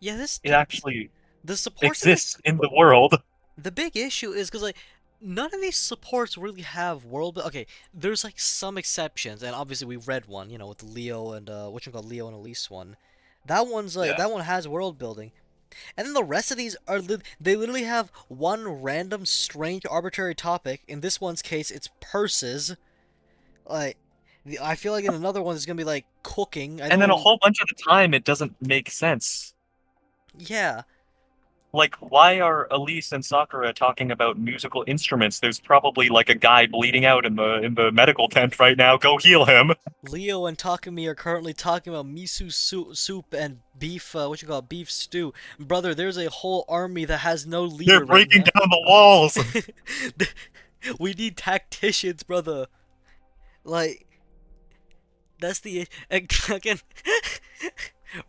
Yeah, It actually the supports in this exists in the world. the big issue is because like none of these supports really have okay, there's like some exceptions, and obviously we read one, you know, with Leo and what you call Leo and Elise one. That one's like Yeah. that one has world building, and then the rest of these are they literally have one random strange arbitrary topic. In this one's case, it's purses. Like, I feel like in another one it's gonna be like cooking. I And then a know, whole bunch of the time it doesn't make sense. yeah, Like, why are Elise and Sakura talking about musical instruments? There's probably like a guy bleeding out in the medical tent right now. Go heal him. Leo and Takumi are currently talking about soup and beef, what you call it, beef stew. Brother, there's a whole army that has no They're leader right breaking now. down the walls. We need tacticians, brother. Like, that's the again.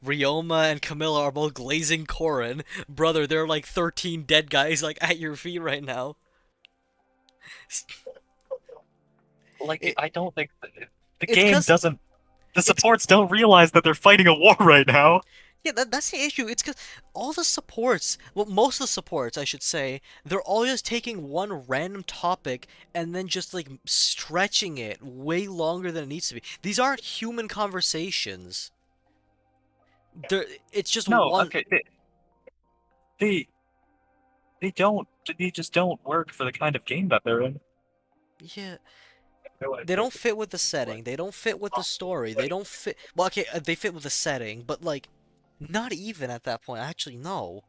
Ryoma and Camilla are both glazing Korin. Brother, there are like 13 dead guys like at your feet right now. Like, It I don't think the it's game cause doesn't. The it's supports don't realize that they're fighting a war right now. Yeah, that's the issue. It's because all the supports, well, most of the supports, I should say, they're all just taking one random topic and then just like stretching it way longer than it needs to be. These aren't human conversations. They're, it's just No, one. okay, they they don't. They just don't work for the kind of game that they're in. Yeah, they don't fit with the setting. They don't fit with the story. They don't fit. Well, okay, they fit with the setting, but like, not even at that point. Actually, no.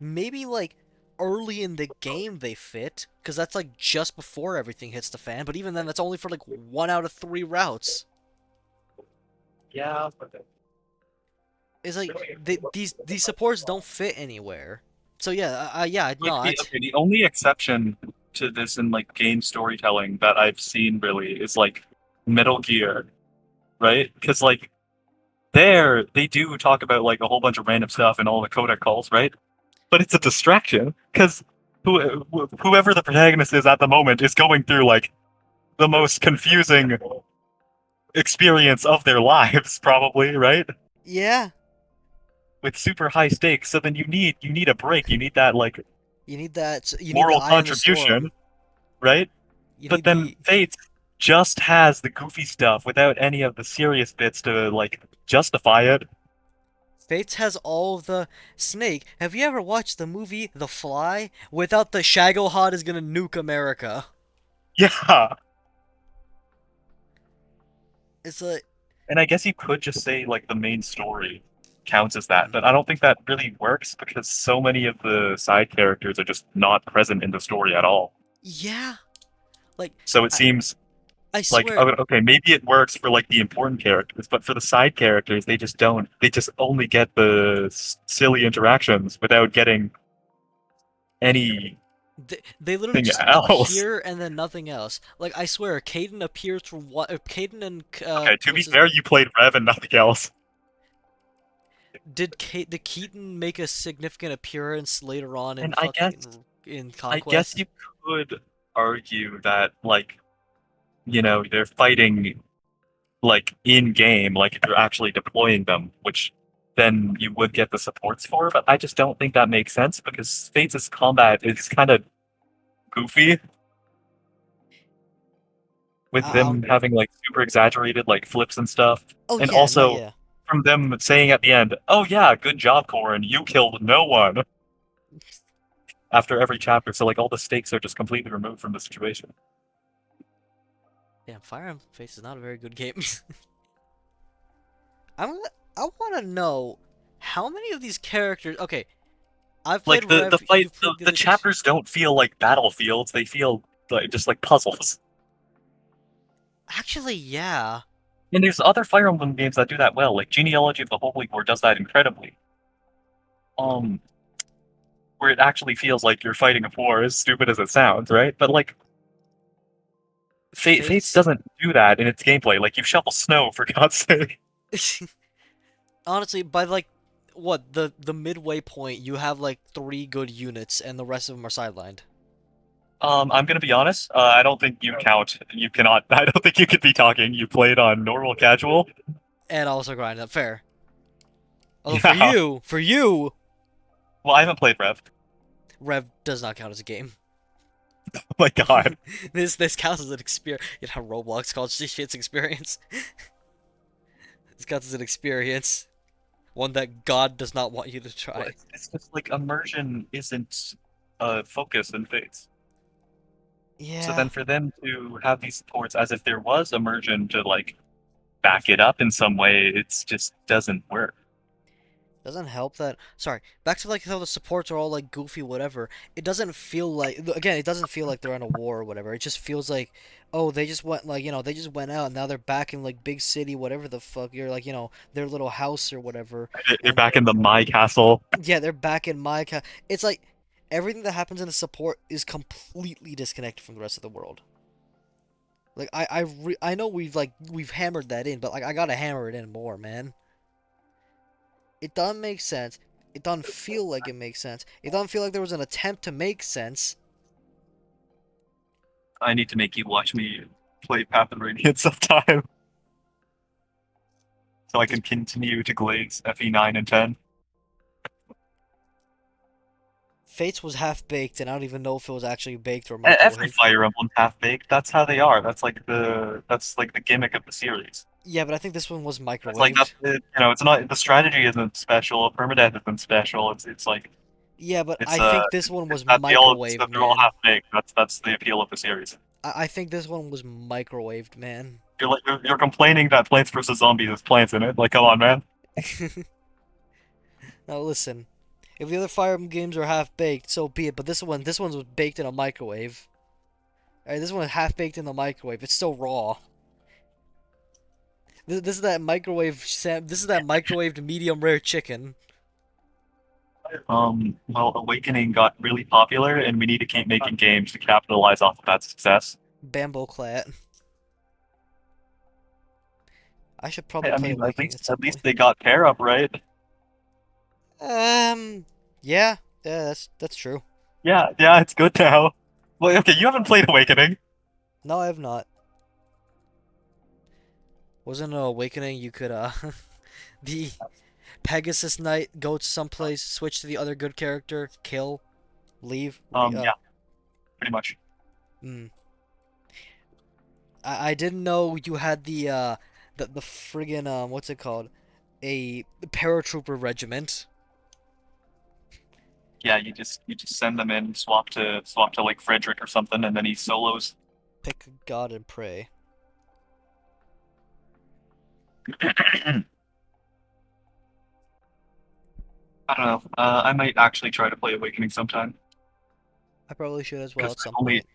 Maybe like early in the game they fit, because that's like just before everything hits the fan. But even then, that's only for like 1 out of 3 routes. Yeah, It's like these supports don't fit anywhere. So yeah, yeah, like no, it's the only exception to this in like game storytelling that I've seen really is like Metal Gear, right? Because like there they do talk about like a whole bunch of random stuff and all the codec calls, right? But it's a distraction because whoever the protagonist is at the moment is going through like the most confusing experience of their lives, probably, right? yeah. With super high stakes. So then you need a break. You need that like You need that. You need the moral eye in the contribution, storm. right? You But need then the Fates just has the goofy stuff without any of the serious bits to like justify it. Fates has all of the Snake. Have you ever watched the movie The Fly? Without the Shagohod is gonna nuke America. Yeah. It's like And I guess you could just say like the main story counts as that, mm, but I don't think that really works because so many of the side characters are just not present in the story at all. yeah. Like So it I seems I like swear okay, maybe it works for like the important characters, but for the side characters, they just don't. They just only get the silly interactions without getting anything they literally just else. appear and then nothing else. Like I swear, Caden appears for what? Caden and Okay, to be what's his? fair, you played Rev and nothing else. Did Keaton make a significant appearance later on in And fucking in I guess Conquest? you could argue that like, you know, they're fighting like in game, like if you're actually deploying them, which then you would get the supports for, but I just don't think that makes sense because Fates' combat is kind of goofy with I, them having like super exaggerated like flips and stuff. oh And yeah, no, also yeah. from them saying at the end, "Oh yeah, good job, Corin, you killed no one." After every chapter, so like all the stakes are just completely removed from the situation. Damn, Fire Emblem Fates is not a very good game. I'm I want to know how many of these characters. Okay, I've played Like the Rev. fight, You've played the the other games. chapters don't feel like battlefields; they feel like just like puzzles. Actually, yeah. And there's other Fire Emblem games that do that well, like Genealogy of the Holy War does that incredibly. Um, where it actually feels like you're fighting a war, as stupid as it sounds, right? But like Fates Fates. doesn't do that in its gameplay. Like you shovel snow for God's sake. Honestly, by like what the midway point, you have like three good units, and the rest of them are sidelined. I'm gonna be honest. I don't think you count. You cannot. I don't think you could be talking. You played on normal casual. And also grind up fair. Although Yeah. for you, Well, I haven't played Rev. Rev does not count as a game. Oh my God. This counts as an experience. You know how Roblox calls shit's experience. This counts as an experience, one that God does not want you to Well, try. it's just like immersion isn't a focus in Fates. So Yeah, then for them to have these supports as if there was immersion to like back it up in some way, it's just doesn't work. doesn't help that. Sorry, back to like how the supports are all like goofy, whatever. It doesn't feel like again, it doesn't feel like they're in a war or whatever. It just feels like, oh, they just went like they just went out and now they're back in like big city, whatever the fuck. You're like their little house or whatever, You're and back in the My Castle. yeah, they're back in my It's like everything that happens in the support is completely disconnected from the rest of the world. Like I know we've hammered that in, but like I gotta hammer it in more, man. It doesn't make sense. It doesn't feel like it makes sense. It doesn't feel like there was an attempt to make sense. I need to make you watch me play Path of Radiance sometime so I This can continue to glaze FE9 and 10. Fates was half baked, and I don't even know if it was actually baked or Every microwave. Fire Emblem's half baked. That's how they are. That's like the gimmick of the series. Yeah, but I think this one was It's like microwaved. that's it's not the strategy isn't special. Permadeath isn't special. It's like Yeah, but it's I think this one was that they all it's microwaved, that they're all man. half baked. That's the appeal of the series. I think this one was microwaved, man. You're complaining that Plants vs Zombies has plants in it. Like, come on, man. Now listen, if the other Fire Emblem games are half baked, so be it. But this one was baked in a microwave. Alright, this one was half baked in the microwave. It's still raw. This is that microwave. This is that microwaved medium rare chicken. Well, Awakening got really popular, and we need to keep making games to capitalize off of that success. Bamboclat. I should probably I play mean, at Awakening at least some at least point. they got pair up right. Um, yeah, yeah, that's true. Yeah, yeah, it's good now. Well, okay, you haven't played Awakening. No, I have not. Wasn't an Awakening you could the Pegasus Knight go to someplace, switch to the other good character, kill, leave, Yeah, pretty much. mm. I didn't know you had the friggin' what's it called? A paratrooper regiment. Yeah, you just send them in, swap to like Frederick or something, and then he solos. Pick a god and pray. I don't know. I might actually try to play Awakening sometime I probably should as well because at some point.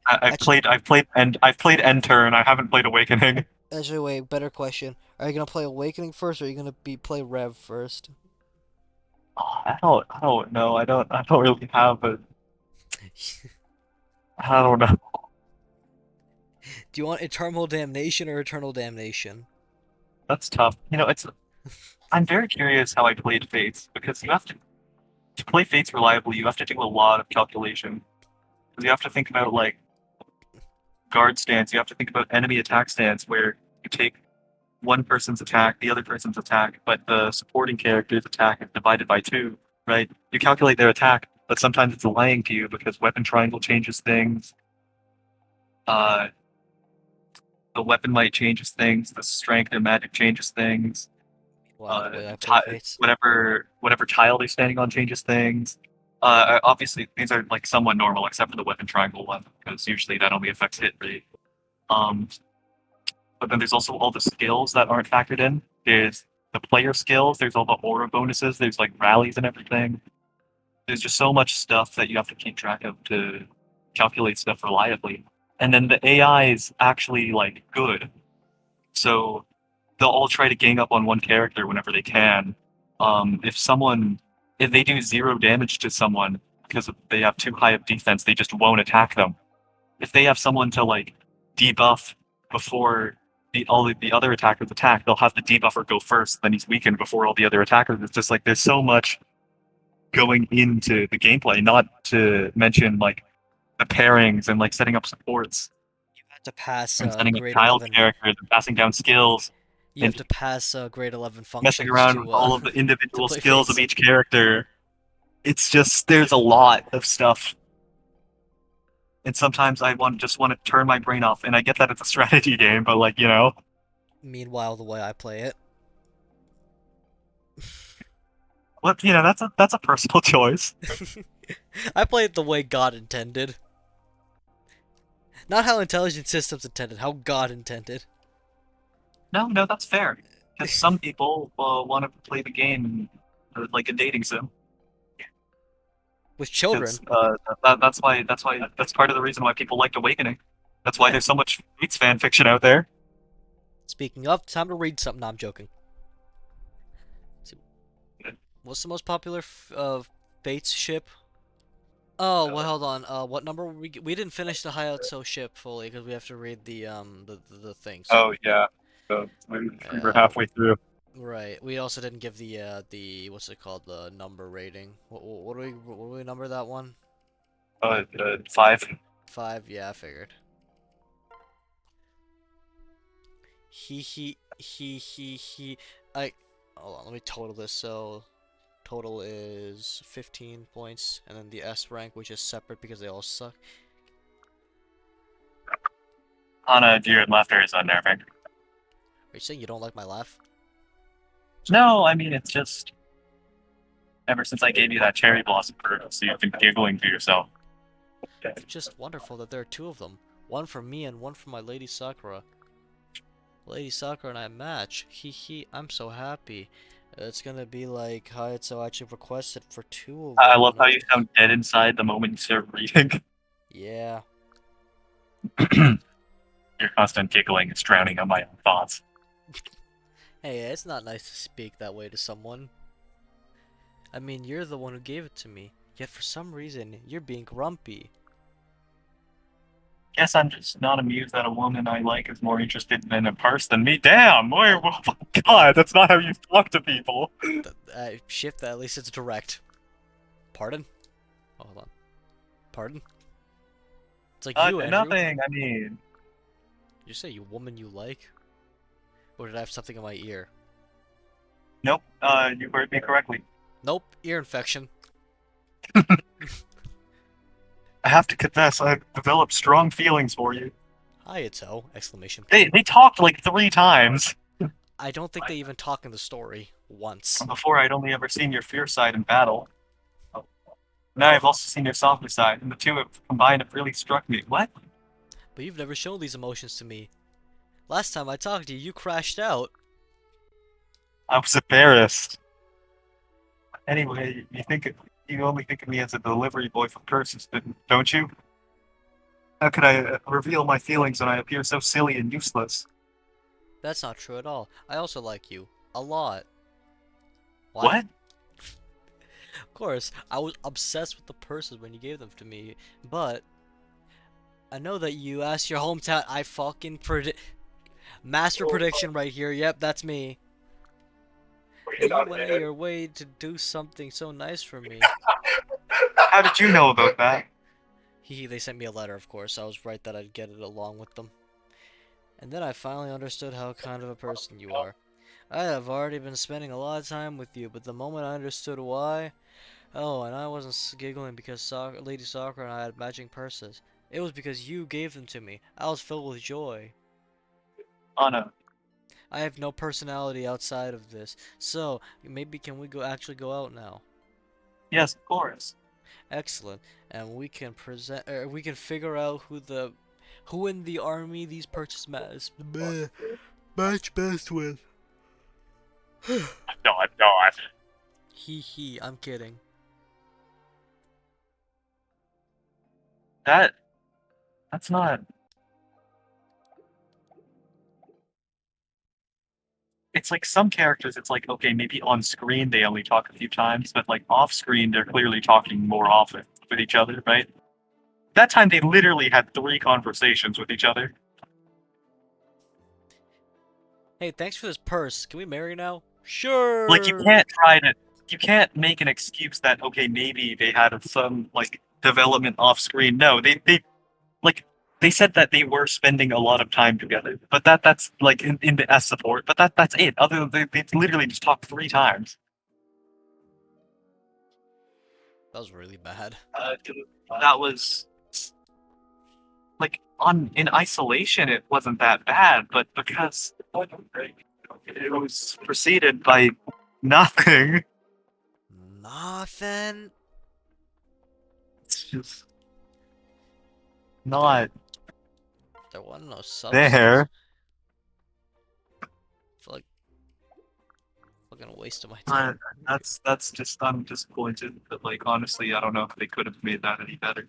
Actually, I've played Enter and I haven't played Awakening. actually, wait. Better question: are you gonna play Awakening first, or are you gonna play Rev first? I don't know. I don't really have a. I don't know. Do you want Eternal Damnation or Eternal Damnation? That's tough. I'm very curious how I played Fates because you have to play Fates reliably. You have to do a lot of calculation because you have to think about like guard stance. You have to think about enemy attack stance where you take one person's attack, the other person's attack, but the supporting character's attack is divided by two, right? You calculate their attack, but sometimes it's lying to you because weapon triangle changes things. Uh, the weapon might changes things. The strength and magic changes things. Wow, the way I play Fates. Whatever tile they're standing on changes things. Obviously, these are like somewhat normal except for the weapon triangle one because usually that only affects hit rate. Um, but then there's also all the skills that aren't factored in. There's the player skills. There's all the aura bonuses. There's like rallies and everything. There's just so much stuff that you have to keep track of to calculate stuff reliably. And then the AI is actually like good, so they'll all try to gang up on one character whenever they can. If they do zero damage to someone because they have too high of defense, they just won't attack them. If they have someone to like debuff before all the other attackers attack. They'll have the debuffer go first, then he's weakened before all the other attackers. It's just like there's so much going into the gameplay, not to mention like the pairings and like setting up supports To pass and setting up grade child 11, characters and passing down skills you have and to pass grade 11 messing functions around with all of the to individual play skills of Fates. each character. It's just there's a lot of stuff, and sometimes I just want to turn my brain off. And I get that it's a strategy game, but like Meanwhile, the way I play it, what that's a personal choice. I play it the way God intended. Not how intelligent systems intended, how God intended. No, no, that's fair. Because some people want to play the game like a dating sim. With children. Because that's part of the reason why people liked Awakening. That's why Yeah. there's so much Fates fan fiction out there. Speaking of, time to read something. No, I'm joking. What's the most popular Fates ship? Oh, well, hold on. What number we didn't finish the Hayato ship fully because we have to read the thing. So Oh yeah, so we're uh, halfway through. right. We also didn't give the what's it called, the number rating. What do we number that one? 5. 5. Yeah, I figured. He. I hold on. Let me total this. So total is 15 points, and then the S rank, which is separate because they all suck. Hana, your laughter is unnerving. Are you saying you don't like my laugh? No, I mean it's just ever since I gave you that cherry blossom fruit, so you've been giggling to yourself. It's just wonderful that there are two of them. One for me and one for my Lady Sakura. Lady Sakura and I match. I'm so happy. It's gonna be like Hayato actually requested for two of I them, love and how you sound dead inside the moment you start reading. yeah. Your constant giggling is drowning out my own thoughts. Hey, it's not nice to speak that way to someone. I mean, you're the one who gave it to me, yet for some reason, you're being grumpy. Guess I'm just not amused that a woman I like is more interested in a purse than me. Damn! Wait, Oh, oh my wow. god, that's not how you talk to people. Shift that, at least it's direct. Pardon? Oh, hold on. Pardon? It's like you, Andrew. Nothing. I mean, Did you say you woman you like? Or did I have something in my ear? nope. You heard me correctly. Nope, ear infection. I have to confess, I've developed strong feelings for you. Hayato! Exclamation They point. they talked like 3 times. I don't think they even talk in the story once. Before, I'd only ever seen your fierce side in battle. Now I've also seen your softer side, and the two have combined have really struck me. What? But you've never shown these emotions to me. Last time I talked to you, you crashed out. I was embarrassed. Anyway, you only think of me as a delivery boy for curses, don't you? How could I reveal my feelings when I appear so silly and useless? That's not true at all. I also like you. A lot. What? What? Of course, I was obsessed with the purses when you gave them to me, but I know that you asked your hometown. I fucking predict. Master prediction right here. Yep, that's me. That you went out of your way to do something so nice for me. How did you know about that? They sent me a letter, of course. I was right that I'd get it along with them. And then I finally understood how kind of a person you are. I have already been spending a lot of time with you, but the moment I understood why... Oh, and I wasn't giggling because Lady Sakura and I had matching purses. It was because you gave them to me. I was filled with joy. Anna. I have no personality outside of this. So, maybe can we actually go out now? Yes, of course. Excellent. And we can figure out who in the army these purchase match best with. No, I'm not. I'm kidding. That that's not. It's like some characters. It's like okay, maybe on screen they only talk a few times, but like off screen they're clearly talking more often with each other, right? That time they literally had 3 conversations with each other. Hey, thanks for this purse. Can we marry now? Like Sure. you can't make an excuse that okay, maybe they had some like development off screen. No, like they said that they were spending a lot of time together, but that's like in the S support. But that's it. Other than they literally just talked 3 times. That was really bad. Uh, that was like on in isolation, it wasn't that bad, but because it was preceded by nothing, Nothing. it's just There, not there wasn't no substance. there. I feel like fucking a waste of my Uh, time. that's just I'm disappointed. But like honestly, I don't know if they could have made that any better.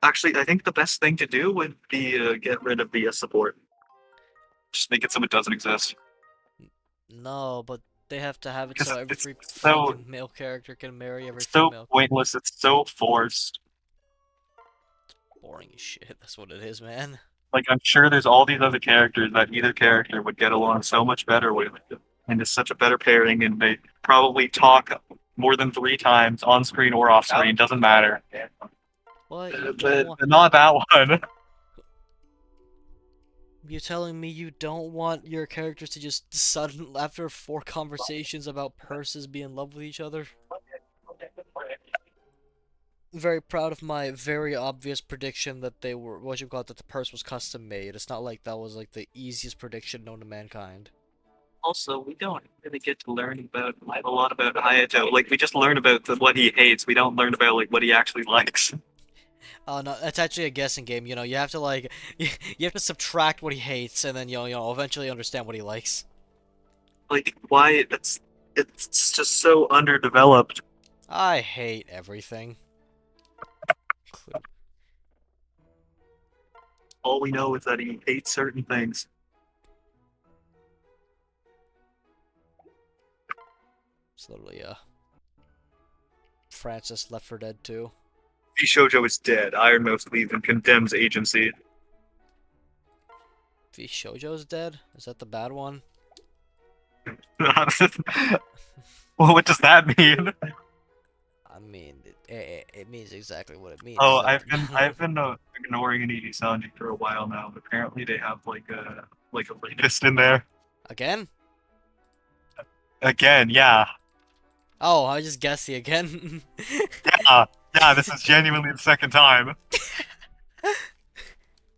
Actually, I think the best thing to do would be get rid of BS support. Just make it so it doesn't exist. No, but they have to have it Because so it's every so fucking male character can marry every it's so female. pointless. It's so forced. Boring as shit. That's what it is, man. Like I'm sure there's all these other characters that either character would get along so much better with, and it's such a better pairing, and they probably talk more than 3 times on screen or off screen. Doesn't matter. What? You don't But want. not that one. You telling me you don't want your characters to just suddenly, after 4 conversations about purses, be in love with each other? Very proud of my very obvious prediction that they were, what you call it, that the purse was custom made. It's not like that was like the easiest prediction known to mankind. Also, we don't really get to learn about a lot about Hayato. Like we just learn about what he hates. We don't learn about like what he actually likes. Oh no, that's actually a guessing game. You know, you have to like, you have to subtract what he hates, and then eventually understand what he likes. Like why it's just so underdeveloped. I hate everything. All we know is that he hates certain things. It's literally Francis Left 4 Dead 2. Shoujo is dead. Ironmost leaves and condemns agency. V Shoujo's dead? Is that the bad one? Well, what does that mean? I mean, it means exactly what it means. Is Oh, that the I've been ignoring an ED Sanji for a while now. Apparently, they have like a rapist in there again? again. Yeah, Oh, I just guessed the again. yeah, yeah. This is genuinely the second time.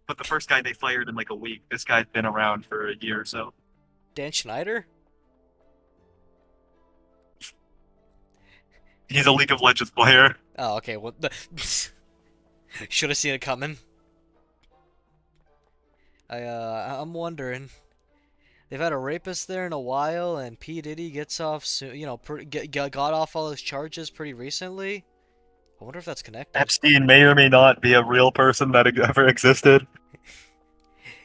But the first guy they fired in like a week. This guy's been around for a year or so. Dan Schneider? He's a League of Legends player. Oh, okay. Well, should have seen it coming. I'm wondering. They've had a rapist there in a while, and P Diddy gets off soon. Got off all his charges pretty recently. I wonder if that's connected. Epstein may or may not be a real person that ever existed.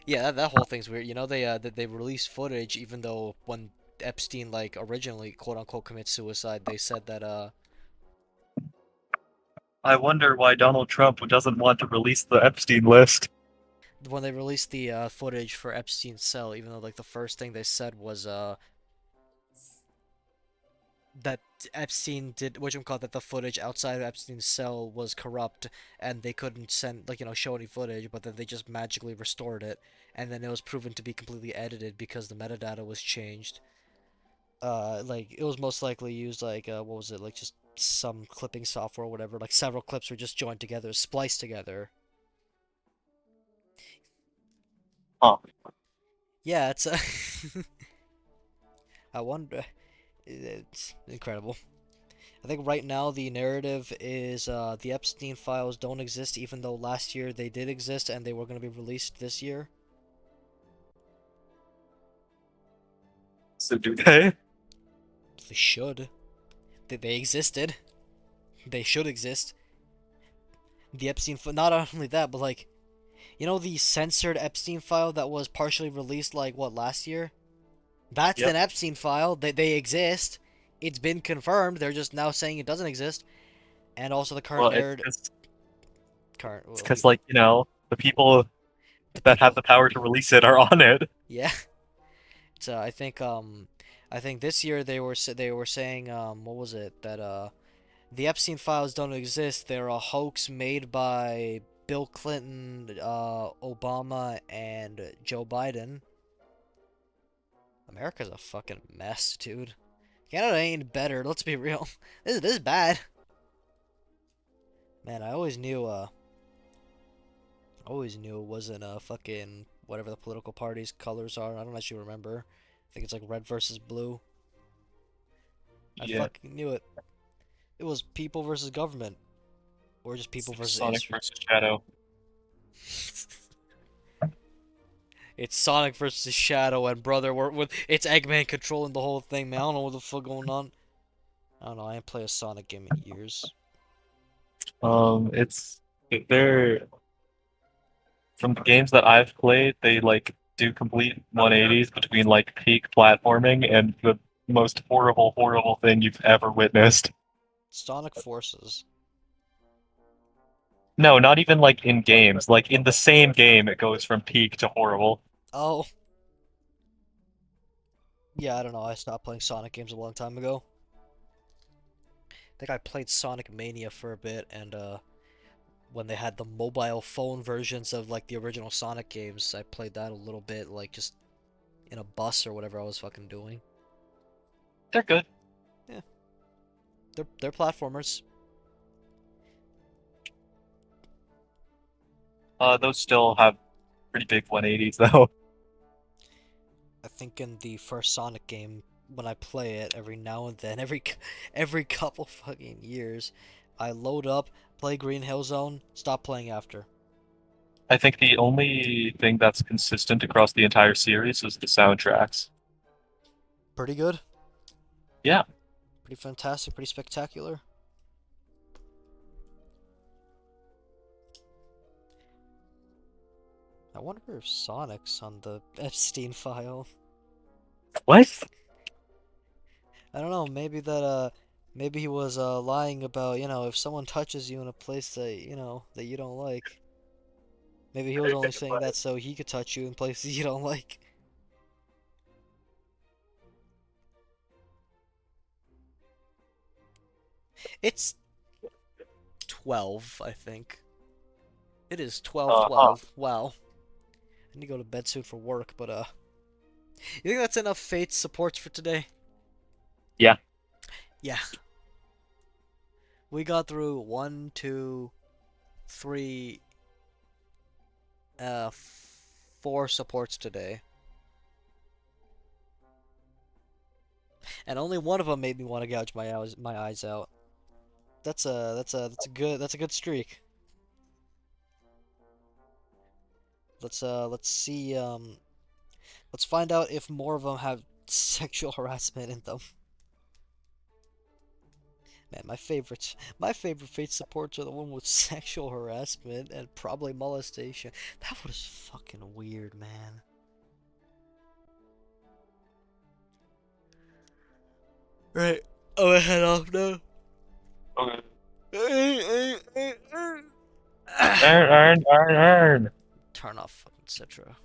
Yeah, that whole thing's weird. You know, they released footage even though when Epstein like originally quote unquote commits suicide, they said that I wonder why Donald Trump doesn't want to release the Epstein list. when they released the footage for Epstein's cell, even though like the first thing they said was that Epstein did what you call that the footage outside of Epstein's cell was corrupt and they couldn't send like show any footage, but then they just magically restored it, and then it was proven to be completely edited because the metadata was changed. Like it was most likely used like what was it, like just some clipping software or whatever. Like several clips were just joined together, spliced together. Huh. Yeah, it's I wonder. It's incredible. I think right now the narrative is the Epstein files don't exist, even though last year they did exist and they were going to be released this year. So do they? They should. They existed. They should exist. The Epstein, not only that, but like, the censored Epstein file that was partially released like what last year? That's Yep. an Epstein file. They exist. It's been confirmed. They're just now saying it doesn't exist. And also the current Well, it's narrative, because current it's well, because like the people the that have people. the power to release it are on it. Yeah. So I think this year they were saying what was it that the Epstein files don't exist. They're a hoax made by Bill Clinton, Obama, and Joe Biden. America's a fucking mess, dude. Canada ain't better. Let's be real. This is bad. Man, I always knew it wasn't fucking whatever the political party's colors are. I don't actually remember. I think it's like red versus blue. I Yeah, fucking knew it. It was people versus government, or just people versus Sonic industry. versus Shadow. It's Sonic versus Shadow, and brother, it's Eggman controlling the whole thing, man. I don't know what the fuck going on. I don't know. I ain't played a Sonic game in years. It's they're from the games that I've played, they like do complete 180s between like peak platforming and the most horrible, horrible thing you've ever witnessed. Sonic Forces. No, not even like in games. Like in the same game, it goes from peak to horrible. Oh, yeah. I don't know. I stopped playing Sonic games a long time ago. I think I played Sonic Mania for a bit, and when they had the mobile phone versions of like the original Sonic games, I played that a little bit, like just in a bus or whatever I was fucking doing. They're good. Yeah, they're platformers. Those still have pretty big 180s though. I think in the first Sonic game, when I play it every now and then, every couple fucking years, I load up, play Green Hill Zone, stop playing after. I think the only thing that's consistent across the entire series is the soundtracks. Pretty good, Yeah, pretty fantastic, pretty spectacular. I wonder if Sonic's on the Epstein file. what? I don't know, maybe he was lying about, if someone touches you in a place that, that you don't like. Maybe he was only saying that so he could touch you in places you don't like. It's 12, I think. It is Uh-huh. 12:12. Wow. I need to go to bed soon for work, but you think that's enough Fate supports for today? Yeah. Yeah. We got through one, two, three, uh, four supports today, and only one of them made me want to gouge my eyes out. That's a good streak. Let's see let's find out if more of them have sexual harassment in them. Man, my favorite Fate supports are the one with sexual harassment and probably molestation. That was fucking weird, man. Right. I'm gonna head off now. Okay. Earn. Turn off fucking Citra.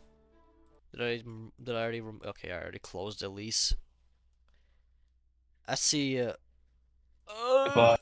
Did I already okay, I already closed Elise. I see Goodbye.